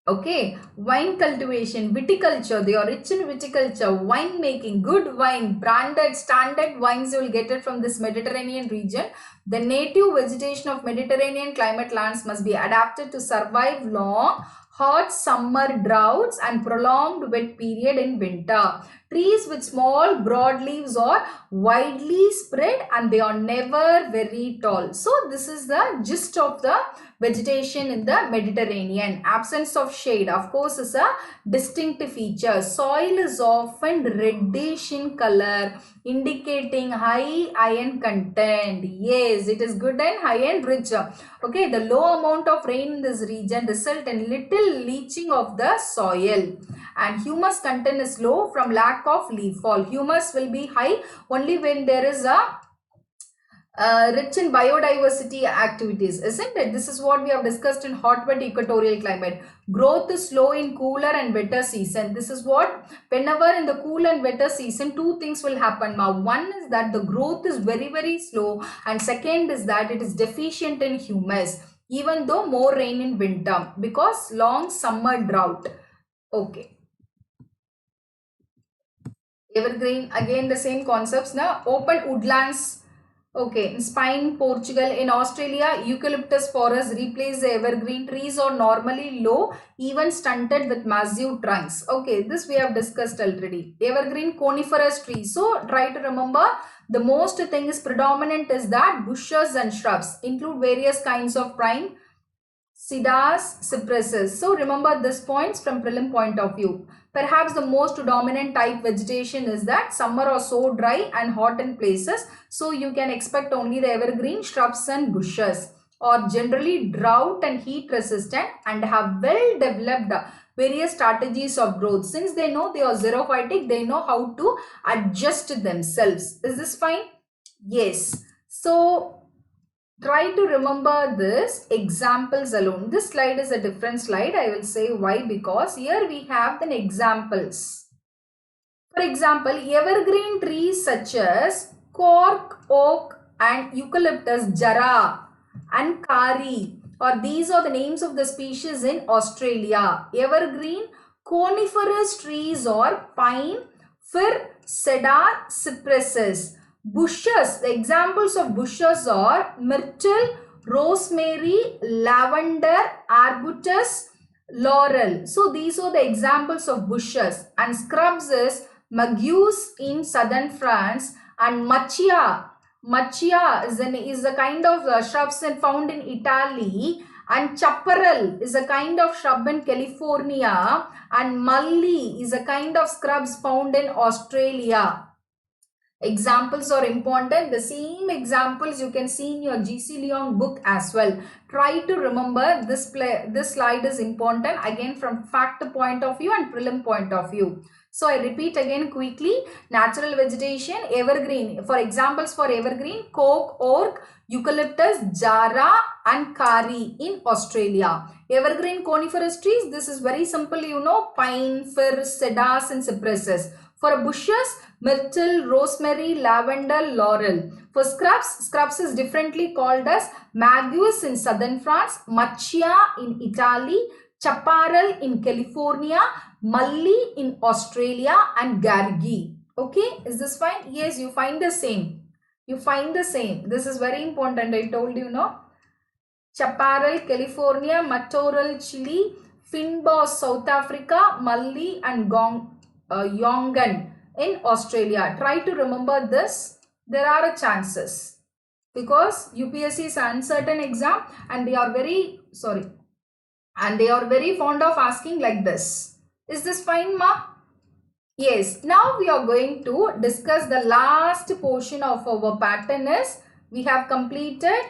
Okay, wine cultivation, viticulture, they are rich in viticulture, wine making, good wine, branded, standard wines you will get it from this Mediterranean region. The native vegetation of Mediterranean climate lands must be adapted to survive long, hot summer droughts and prolonged wet period in winter. Trees with small broad leaves are widely spread and they are never very tall. So this is the gist of the vegetation in the Mediterranean. Absence of shade, of course, is a distinct feature. Soil is often reddish in color, indicating high iron content. Yes, it is good and high and rich. Okay, the low amount of rain in this region result in little leaching of the soil, and humus content is low from lack of leaf fall. Humus will be high only when there is a rich in biodiversity activities, isn't it? This is what we have discussed in hot wet equatorial climate. Growth is slow in cooler and wetter season. This is what, whenever in the cool and wetter season, two things will happen. Now, one is that the growth is very slow, and second is that it is deficient in humus, even though more rain in winter because long summer drought. Okay. Evergreen, again the same concepts now. Open woodlands. Okay, in Spain, Portugal, in Australia, eucalyptus forests replace the evergreen. Trees are normally low, even stunted with massive trunks. Okay, this we have discussed already. Evergreen coniferous trees. So try to remember, the most thing is predominant is that bushes and shrubs include various kinds of pine, cedars, cypresses. So remember this points from prelim point of view. Perhaps the most dominant type vegetation is that summer are so dry and hot in places, so you can expect only the evergreen shrubs and bushes, or generally drought and heat resistant and have well developed various strategies of growth. Since they know they are xerophytic, they know how to adjust themselves. Is this fine? Yes. So try to remember this examples alone. This slide is a different slide. I will say why, because here we have the examples. For example, evergreen trees such as cork, oak and eucalyptus, jara and kari, or these are the names of the species in Australia. Evergreen coniferous trees are pine, fir, cedar, cypresses. Bushes, the examples of bushes are myrtle, rosemary, lavender, arbutus, laurel. So these are the examples of bushes. And scrubs is magues in southern France, and machia. Machia is a kind of shrubs found in Italy, and chaparral is a kind of shrub in California, and malli is a kind of scrubs found in Australia. Examples are important. The same examples you can see in your G C Leong book as well. Try to remember this slide is important again from fact point of view and prelim point of view. So I repeat again quickly. Natural vegetation, evergreen. For examples for evergreen, cork, oak, eucalyptus, jara and kari in Australia. Evergreen coniferous trees, this is very simple, you know, pine, fir, cedars and cypresses. For bushes, myrtle, rosemary, lavender, laurel. For scrubs is differently called as magues in southern France, machia in Italy, chaparral in California, malli in Australia and gargi. Okay, is this fine? Yes, you find the same. You find the same. This is very important. I told you, no? Chaparral, California, Matoral, Chile, Finboss, South Africa, malli and Yongan in Australia. Try to remember this. There are chances because UPSC is an uncertain exam and they are very fond of asking like this. Is this fine, ma? Yes. Now we are going to discuss the last portion of our pattern. Is we have completed.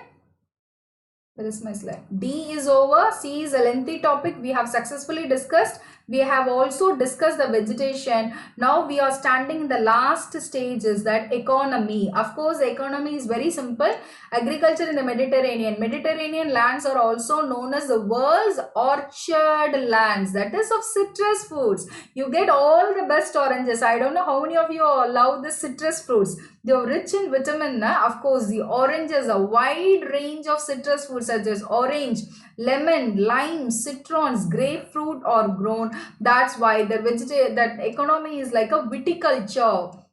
Where is my slide? D is over. C is a lengthy topic. We have successfully discussed. We have also discussed the vegetation. Now we are standing in the last stage, is that economy. Of course, the economy is very simple. Agriculture in the Mediterranean. Mediterranean lands are also known as the world's orchard lands. That is of citrus fruits. You get all the best oranges. I don't know how many of you love the citrus fruits. They are rich in vitamin. Of course, the oranges, a wide range of citrus fruits such as orange, lemon, lime, citrons, grapefruit are grown. That's why that economy is like a viticulture.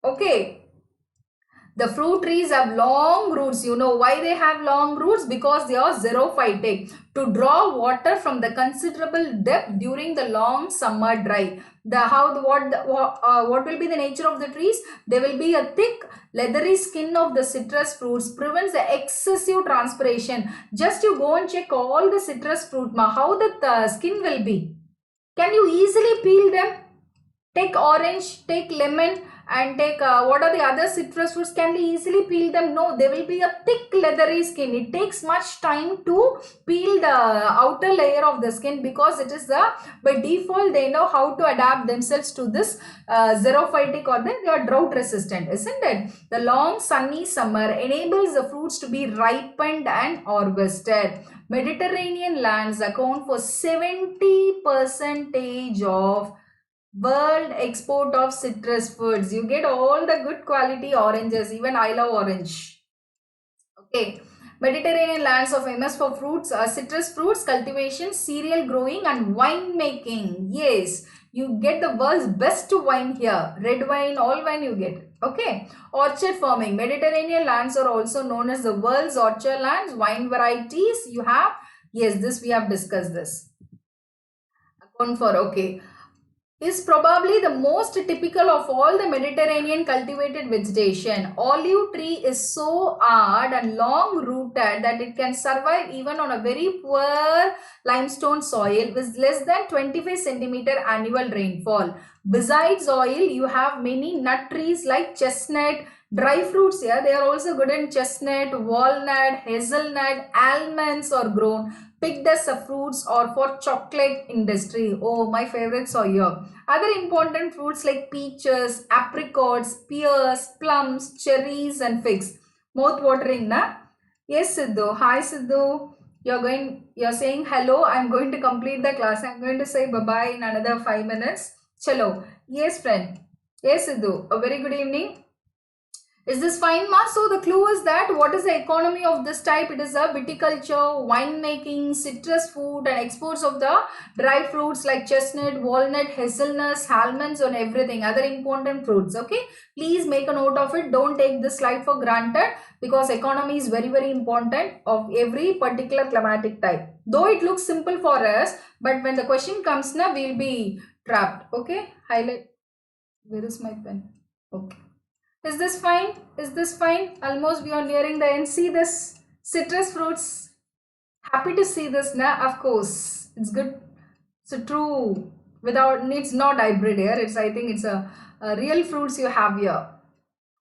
Okay. The fruit trees have long roots. You know why they have long roots? Because they are xerophytic, to draw water from the considerable depth during the long summer dry. What will be the nature of the trees? There will be a thick leathery skin of the citrus fruits, prevents the excessive transpiration. Just you go and check all the citrus fruit, how the skin will be. Can you easily peel them? Take orange, take lemon, and take what are the other citrus fruits? Can we easily peel them? No, there will be a thick leathery skin. It takes much time to peel the outer layer of the skin, because it is by default they know how to adapt themselves to this xerophytic, or they are drought resistant, isn't it? The long sunny summer enables the fruits to be ripened and harvested. Mediterranean lands account for 70% of world export of citrus fruits. You get all the good quality oranges. Even I love orange. Okay. Mediterranean lands are famous for fruits, citrus fruits cultivation, cereal growing, and wine making. Yes, you get the world's best wine here. Red wine, all wine you get. Okay. Orchard farming. Mediterranean lands are also known as the world's orchard lands. Wine varieties you have. Yes, this we have discussed this. Account for, okay, is probably the most typical of all the Mediterranean cultivated vegetation. Olive tree is so hard and long rooted that it can survive even on a very poor limestone soil with less than 25 centimeter annual rainfall. Besides oil, you have many nut trees like chestnut. Dry fruits here, they are also good in chestnut, walnut, hazelnut, almonds are grown. Picked as fruits or for chocolate industry. Oh, my favorites are here. Other important fruits like peaches, apricots, pears, plums, cherries, and figs. Mouth watering, na? Yes, Siddhu. Hi, Siddhu. You're saying hello. I'm going to complete the class. I'm going to say bye-bye in another 5 minutes. Chalo. Yes, friend. Yes, Siddhu. A very good evening. Is this fine, ma? So the clue is that what is the economy of this type? It is a viticulture, winemaking, citrus fruit, and exports of the dry fruits like chestnut, walnut, hazelnuts, almonds, and everything. Other important fruits. Okay, please make a note of it. Don't take this slide for granted, because economy is very, very important of every particular climatic type. Though it looks simple for us, but when the question comes, na, we'll be trapped. Okay, highlight. Where is my pen? Okay. Is this fine? Is this fine? Almost we are nearing the end. See this citrus fruits. Happy to see this, na? Of course, it's good. So true. Without, it's not hybrid here. It's, I think it's a real fruits you have here.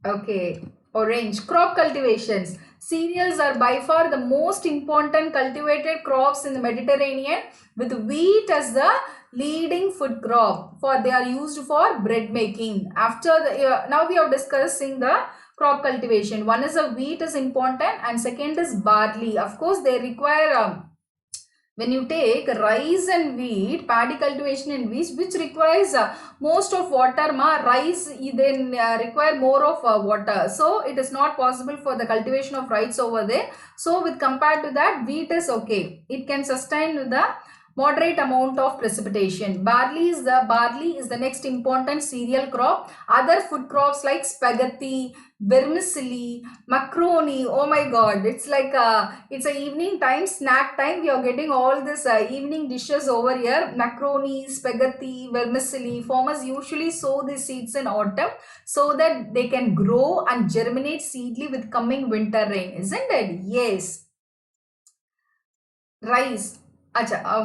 Okay. Orange. Crop cultivations. Cereals are by far the most important cultivated crops in the Mediterranean, with wheat as the leading food crop. For they are used for bread making. After the now we are discussing the crop cultivation. One is a wheat is important, and second is barley. Of course, they require when you take rice and wheat, paddy cultivation and wheat, which requires most of water, rice then require more of water. So it is not possible for the cultivation of rice over there. So with compared to that, wheat is okay. It can sustain the moderate amount of precipitation. Barley is the next important cereal crop. Other food crops like spaghetti, vermicelli, macaroni. Oh my god, it's like it's a evening time, snack time. We are getting all this evening dishes over here. Macaroni, spaghetti, vermicelli. Farmers usually sow these seeds in autumn so that they can grow and germinate seedly with coming winter rain, isn't it? Yes. Rice.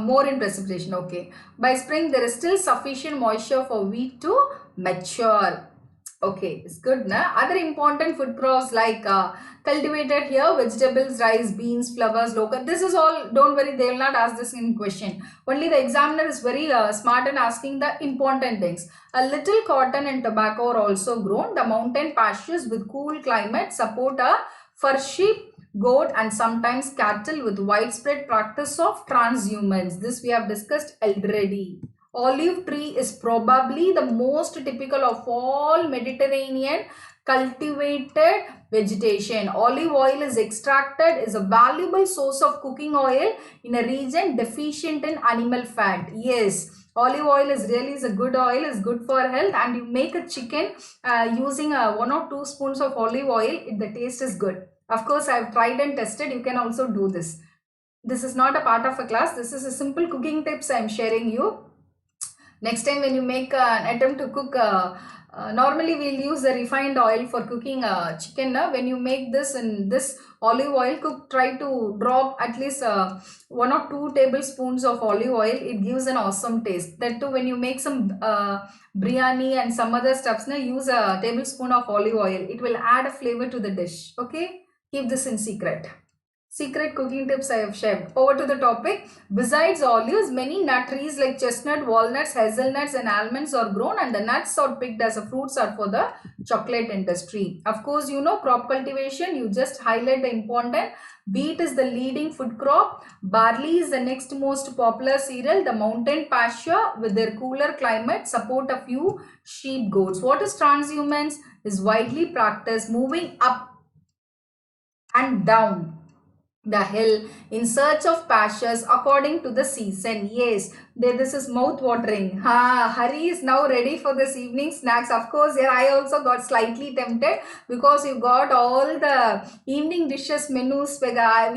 More in precipitation. Okay. By spring, there is still sufficient moisture for wheat to mature. Okay, it's good, na? Other important food crops like cultivated here, vegetables, rice, beans, flowers, local. This is all, don't worry, they will not ask this in question. Only the examiner is very smart in asking the important things. A little cotton and tobacco are also grown. The mountain pastures with cool climate support for sheep, goat, and sometimes cattle, with widespread practice of transhumance. This we have discussed already. Olive tree is probably the most typical of all Mediterranean cultivated vegetation. Olive oil is extracted, is a valuable source of cooking oil in a region deficient in animal fat. Yes, Olive oil is a good oil, is good for health, and you make a chicken using 1 or 2 spoons of olive oil, the taste is good. Of course, I have tried and tested. You can also do this. This is not a part of a class. This is a simple cooking tips I am sharing you. Next time when you make an attempt to cook, normally we'll use the refined oil for cooking chicken. When you make this in this olive oil, try to drop at least 1 or 2 tablespoons of olive oil. It gives an awesome taste. That too, when you make some biryani and some other stuffs, use a tablespoon of olive oil. It will add a flavor to the dish. Okay, keep this in secret. Secret cooking tips I have shared. Over to the topic. Besides olives, many nut trees like chestnut, walnuts, hazelnuts and almonds are grown, and the nuts are picked as a fruits are for the chocolate industry. Of course, you know crop cultivation. You just highlight the important. Wheat is the leading food crop. Barley is the next most popular cereal. The mountain pasture with their cooler climate support a few sheep goats. What is transhumance? Is widely practiced moving up and down the hill in search of pastures according to the season. Yes, this is mouth watering. Hari is now ready for this evening snacks. Of course, here I also got slightly tempted because you got all the evening dishes menus. I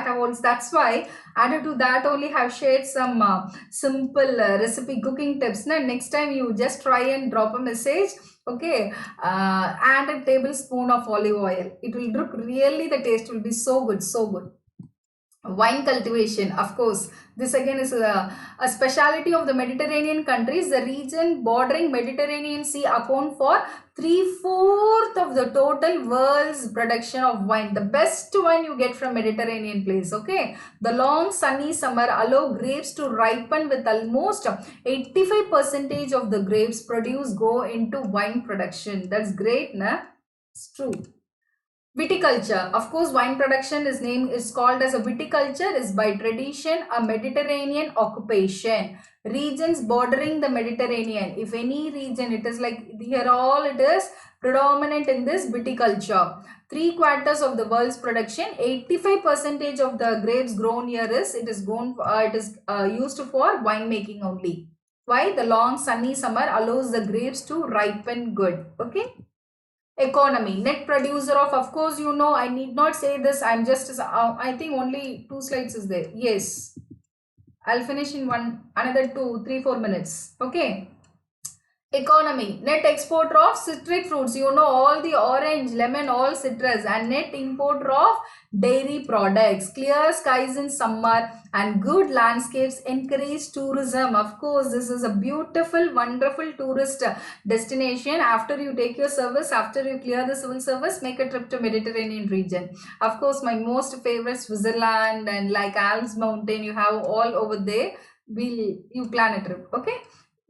have also, that's why added to that only have shared some simple recipe cooking tips. Next time you just try and drop a message. Okay, add a tablespoon of olive oil. It will look really, the taste will be so good, so good. Wine cultivation, of course, this again is a specialty of the Mediterranean countries. The region bordering Mediterranean Sea account for 3/4 of the total world's production of wine. The best wine you get from Mediterranean place. Okay, the long sunny summer allow grapes to ripen with almost 85% of the grapes produced go into wine production. That's great, na? It's true. Viticulture, of course, wine production is called as a viticulture, is by tradition a Mediterranean occupation. Regions bordering the Mediterranean, if any region, it is like here all it is predominant in this viticulture. 3/4 of the world's production, 85% of the grapes grown here is used for winemaking only. Why? The long sunny summer allows the grapes to ripen good. Okay. Economy, net producer of course, you know, I need not say this. I'm just, I think only 2 slides is there. Yes, I'll finish in another 2, 3, 4 minutes. Okay. Economy, net exporter of citric fruits, you know, all the orange, lemon, all citrus, and net importer of dairy products. Clear skies in summer and good landscapes encourage tourism. Of course, this is a beautiful, wonderful tourist destination. After you take your service, after you clear the civil service, make a trip to Mediterranean region. Of course, my most favorite Switzerland and like Alps mountain, you have all over there. You plan a trip. Okay.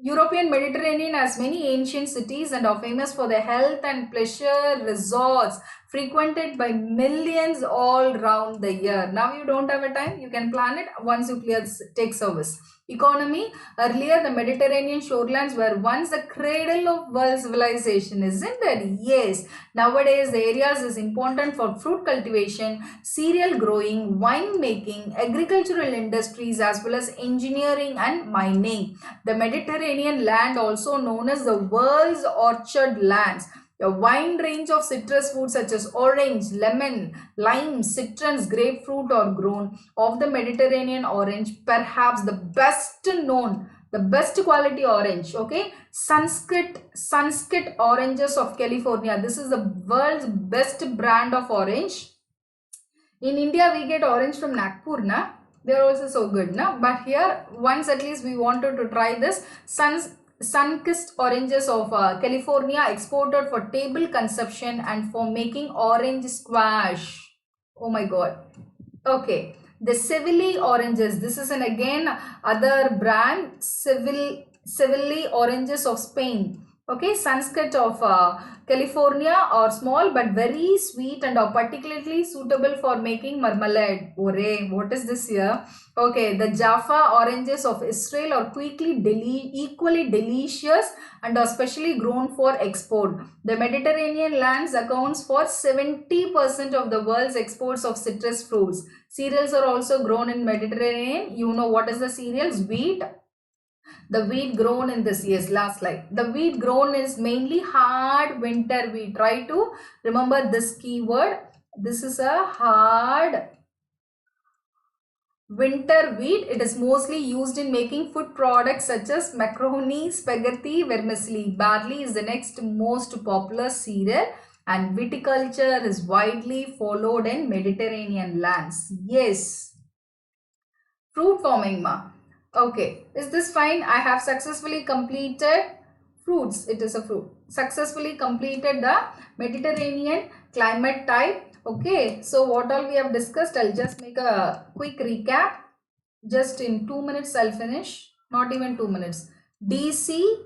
European Mediterranean has many ancient cities and are famous for their health and pleasure resorts frequented by millions all round the year. Now you don't have a time, you can plan it once you take service. Economy, earlier the Mediterranean shorelands were once the cradle of world civilization, isn't it? Yes. Nowadays the areas is important for fruit cultivation, cereal growing, wine making, agricultural industries as well as engineering and mining. The Mediterranean land, also known as the world's orchard lands. A wide range of citrus fruits such as orange, lemon, lime, citrus, grapefruit are grown. Of the Mediterranean orange, perhaps the best known, the best quality orange, okay, Sunskit oranges of California. This is the world's best brand of orange. In India, we get orange from Nagpur, na? They are also so good, na? But here, once at least we wanted to try this sun-kissed oranges of California, exported for table consumption and for making orange squash. Oh my god. Okay. The Seville oranges. This is an again other brand. Seville oranges of Spain. Okay, Sunskit of California are small but very sweet and are particularly suitable for making marmalade. Ore, what is this here? Okay, the Jaffa oranges of Israel are equally delicious and are specially grown for export. The Mediterranean lands accounts for 70% of the world's exports of citrus fruits. Cereals are also grown in Mediterranean. You know what is the cereals? Wheat, The wheat grown in this, yes, last slide. The wheat grown is mainly hard winter wheat. Try to remember this keyword. This is a hard winter wheat. It is mostly used in making food products such as macaroni, spaghetti, vermicelli. Barley is the next most popular cereal, and viticulture is widely followed in Mediterranean lands. Yes. Fruit farming, ma. Okay, is this fine? I have successfully completed fruits. It is a fruit. Successfully completed the Mediterranean climate type. Okay, so what all we have discussed, I'll just make a quick recap. Just in 2 minutes, I'll finish. Not even 2 minutes. DCVE.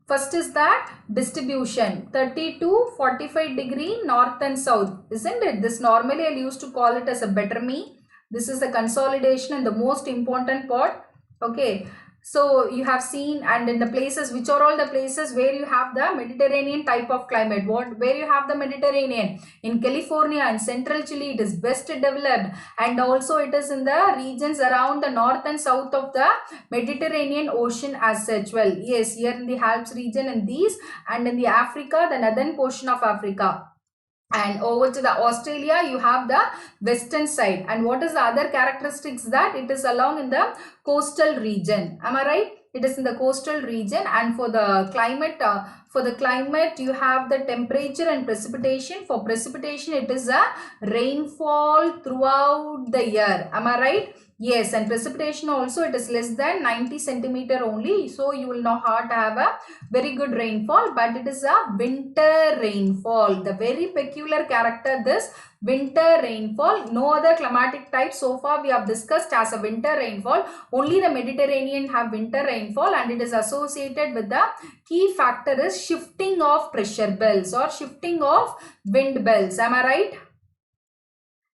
First is that distribution 30 to 45 degree north and south, isn't it? This normally I used to call it as a better me. This is the consolidation and the most important part. Okay, so you have seen, and in the places, which are all the places where you have the Mediterranean type of climate, where you have the Mediterranean? In California and central Chile, it is best developed, and also it is in the regions around the north and south of the Mediterranean Ocean as such. Well, yes, here in the Alps region and these, and in the Africa, the northern portion of Africa. And over to the Australia, you have the western side. And what is the other characteristics? That it is along in the coastal region. Am I right? It is in the coastal region. And for the climate, you have the temperature and precipitation. For precipitation, it is a rainfall throughout the year. Am I right? Yes, and precipitation also, it is less than 90 centimeter only. So you will not have a very good rainfall, but it is a winter rainfall. The very peculiar character, this winter rainfall. No other climatic type so far we have discussed as a winter rainfall. Only the Mediterranean have winter rainfall, and it is associated with the key factor is shifting of pressure belts or shifting of wind belts. Am I right?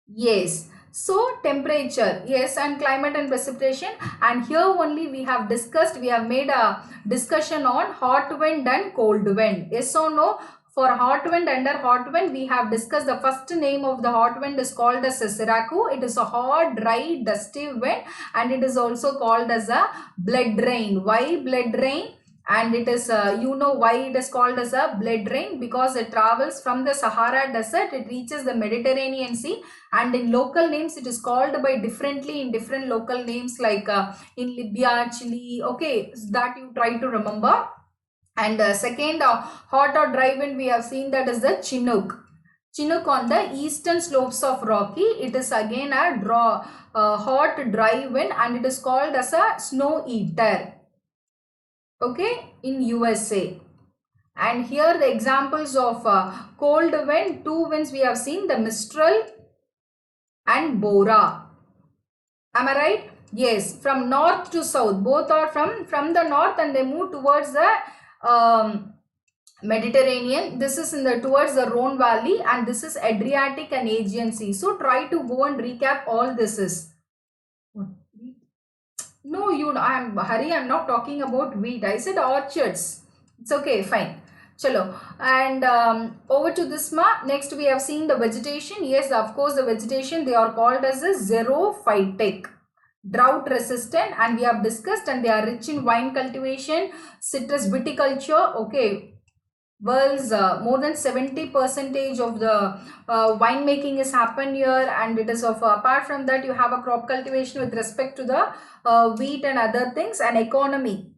Yes. So temperature, yes, and climate and precipitation. And here only we have discussed, we have made a discussion on hot wind and cold wind. Yes or no? For hot wind, under hot wind, we have discussed the first name of the hot wind is called as Siraku. It is a hot, dry, dusty wind, and it is also called as a blood rain. Why blood rain? And it is, you know why it is called as a blood rain? Because it travels from the Sahara desert, it reaches the Mediterranean Sea, and in local names it is called by differently in different local names, like in Libya, Chile. Okay, that you try to remember. And second, hot or dry wind, we have seen that is the Chinook. Chinook on the eastern slopes of Rocky. It is again a hot dry wind, and it is called as a snow eater. Okay, in USA. And here the examples of cold wind, two winds we have seen, the Mistral and Bora. Am I right? Yes, from north to south, both are from the north, and they move towards the Mediterranean. This is in the towards the Rhone Valley, and this is Adriatic and Aegean Sea. So try to go and recap all this is. No, I'm not talking about wheat. I said orchards. It's okay, fine. Chalo. And over to this next we have seen the vegetation. Yes, of course, the vegetation, they are called as a xerophytic, drought resistant, and we have discussed, and they are rich in vine cultivation, citrus viticulture. Okay. World's more than 70% of the winemaking is happened here, and it is of apart from that, you have a crop cultivation with respect to the wheat and other things. And economy,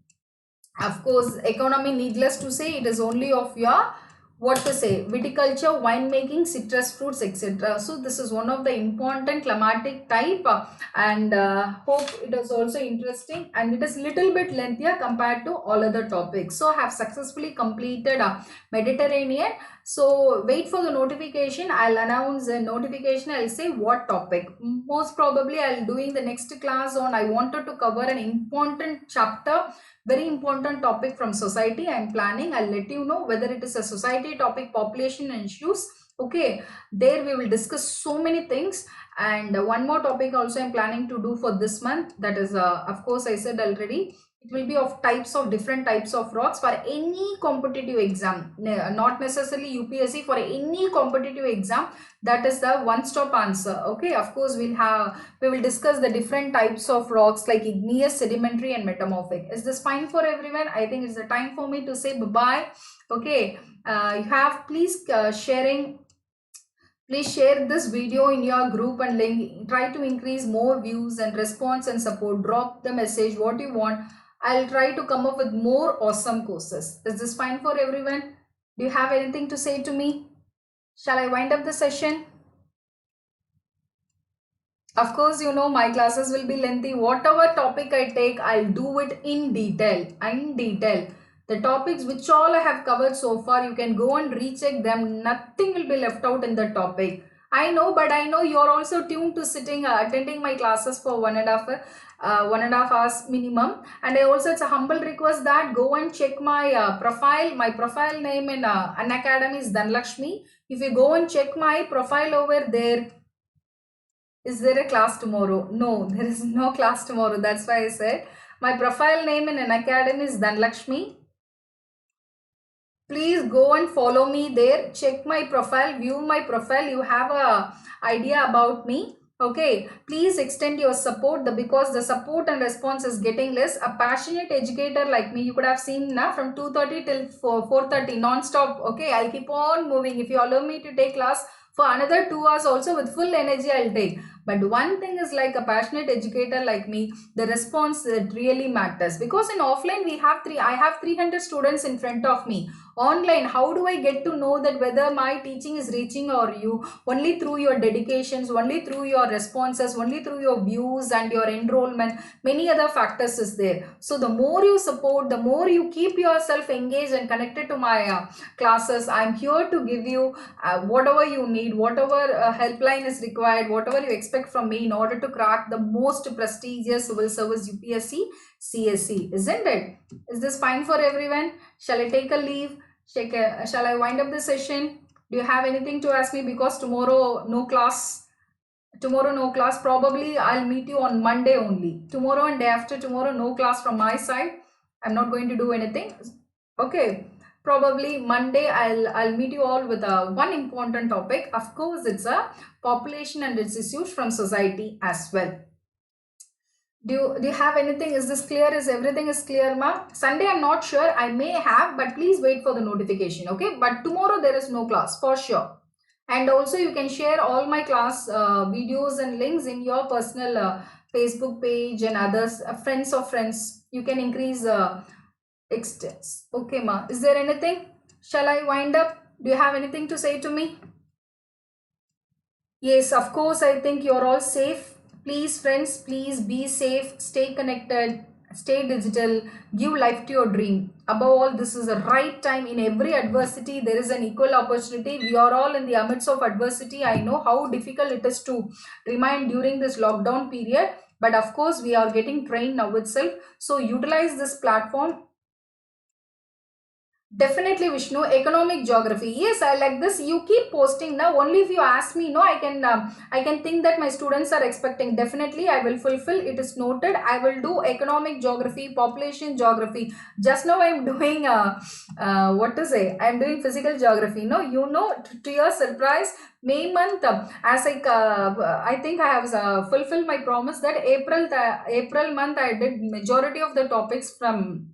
of course, economy, needless to say, it is only of your what to say, viticulture, winemaking, citrus fruits, etc. So this is one of the important climatic type, and hope it is also interesting, and it is little bit lengthier compared to all other topics. So I have successfully completed Mediterranean. So wait for the notification. I'll announce a notification. I'll say what topic. Most probably I'll doing the next class on, I wanted to cover an important chapter, very important topic from society. I'm planning. I'll let you know whether it is a society topic, population and issues. Okay, there we will discuss so many things. And one more topic also I'm planning to do for this month. That is, of course, I said already, it will be of different types of rocks for any competitive exam, not necessarily UPSC, for any competitive exam. That is the one stop answer. Okay, of course we will discuss the different types of rocks like igneous, sedimentary and metamorphic. Is this fine for everyone? I think it's the time for me to say bye bye. Okay, you have please please share this video in your group and link. Try to increase more views and response and support. Drop the message what you want. I'll try to come up with more awesome courses. Is this fine for everyone? Do you have anything to say to me? Shall I wind up the session? Of course, you know my classes will be lengthy. Whatever topic I take, I'll do it in detail. The topics which all I have covered so far, you can go and recheck them. Nothing will be left out in the topic. I know, but I know you're also tuned to sitting, attending my classes for 1.5 hours minimum. And I also, it's a humble request that go and check my profile. My profile name in Unacademy is Dhanalakshmi. If you go and check my profile over there, is there a class tomorrow? No, there is no class tomorrow. That's why I said my profile name in Unacademy is Dhanalakshmi. Please go and follow me there. Check my profile, view my profile. You have a idea about me. Okay, please extend your support because the support and response is getting less. A passionate educator like me, you could have seen now from 2:30 till 4:30 non-stop. Okay, I'll keep on moving. If you allow me to take class for another 2 hours also with full energy, I'll take. But one thing is, like a passionate educator like me, the response really matters, because in offline I have 300 students in front of me. Online, how do I get to know that whether my teaching is reaching or you? Only through your dedications, only through your responses, only through your views and your enrollment. Many other factors is there. So the more you support, the more you keep yourself engaged and connected to my classes. I'm here to give you whatever you need, whatever helpline is required, whatever you expect from me in order to crack the most prestigious civil service UPSC CSE, isn't it? Is this fine for everyone? Shall I take a leave? Shall I wind up the session? Do you have anything to ask me? Because tomorrow no class. Probably I'll meet you on Monday only. Tomorrow and day after tomorrow no class from my side. I'm not going to do anything. Okay. Probably Monday I'll meet you all with one important topic. Of course, it's a population and its issues from society as well. Do you have anything? Is this clear? Is everything is clear, ma? Sunday I'm not sure. I may have, but please wait for the notification. Okay. But tomorrow there is no class for sure. And also you can share all my class videos and links in your personal Facebook page and others, friends of friends. You can increase extents. Okay, ma. Is there anything? Shall I wind up? Do you have anything to say to me? Yes, of course. I think you're all safe. Please, friends, please be safe. Stay connected. Stay digital. Give life to your dream. Above all, this is the right time. In every adversity, there is an equal opportunity. We are all in the midst of adversity. I know how difficult it is to remain during this lockdown period. But of course, we are getting trained now itself. So utilize this platform. Definitely, Vishnu. Economic geography. Yes, I like this. You keep posting now. Only if you ask me, no, I can think that my students are expecting. Definitely, I will fulfill. It is noted. I will do economic geography, population geography. Just now, I am doing what to say? I am doing physical geography. No, you know, to your surprise, May month, I think I have fulfilled my promise that April month I did majority of the topics from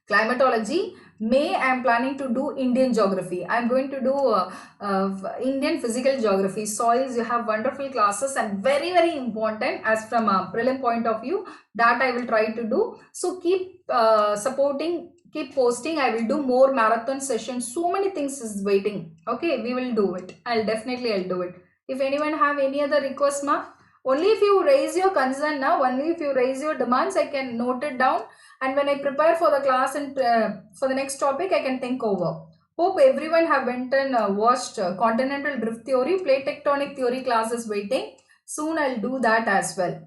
climatology. May I am planning to do Indian geography. I am going to do Indian physical geography. Soils, you have wonderful classes and very, very important as from a prelim point of view, that I will try to do. So keep supporting, keep posting. I will do more marathon sessions. So many things is waiting. Okay, we will do it. I'll do it. If anyone have any other request, ma, only if you raise your concern now, only if you raise your demands, I can note it down. And when I prepare for the class and for the next topic, I can think over. Hope everyone have went and watched continental drift theory, plate tectonic theory classes waiting. Soon I'll do that as well.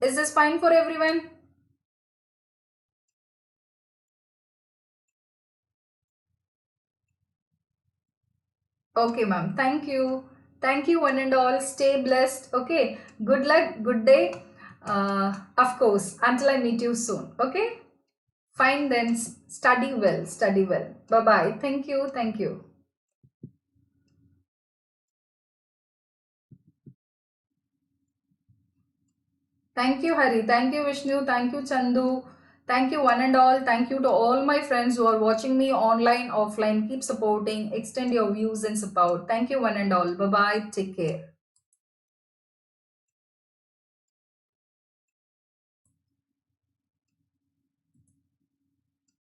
Is this fine for everyone? Okay, ma'am. Thank you. Thank you one and all. Stay blessed. Okay. Good luck. Good day. Of course, until I meet you soon. Okay? Fine then. Study well. Study well. Bye-bye. Thank you. Thank you. Thank you, Hari. Thank you, Vishnu. Thank you, Chandu. Thank you, one and all. Thank you to all my friends who are watching me online, offline. Keep supporting. Extend your views and support. Thank you, one and all. Bye-bye. Take care.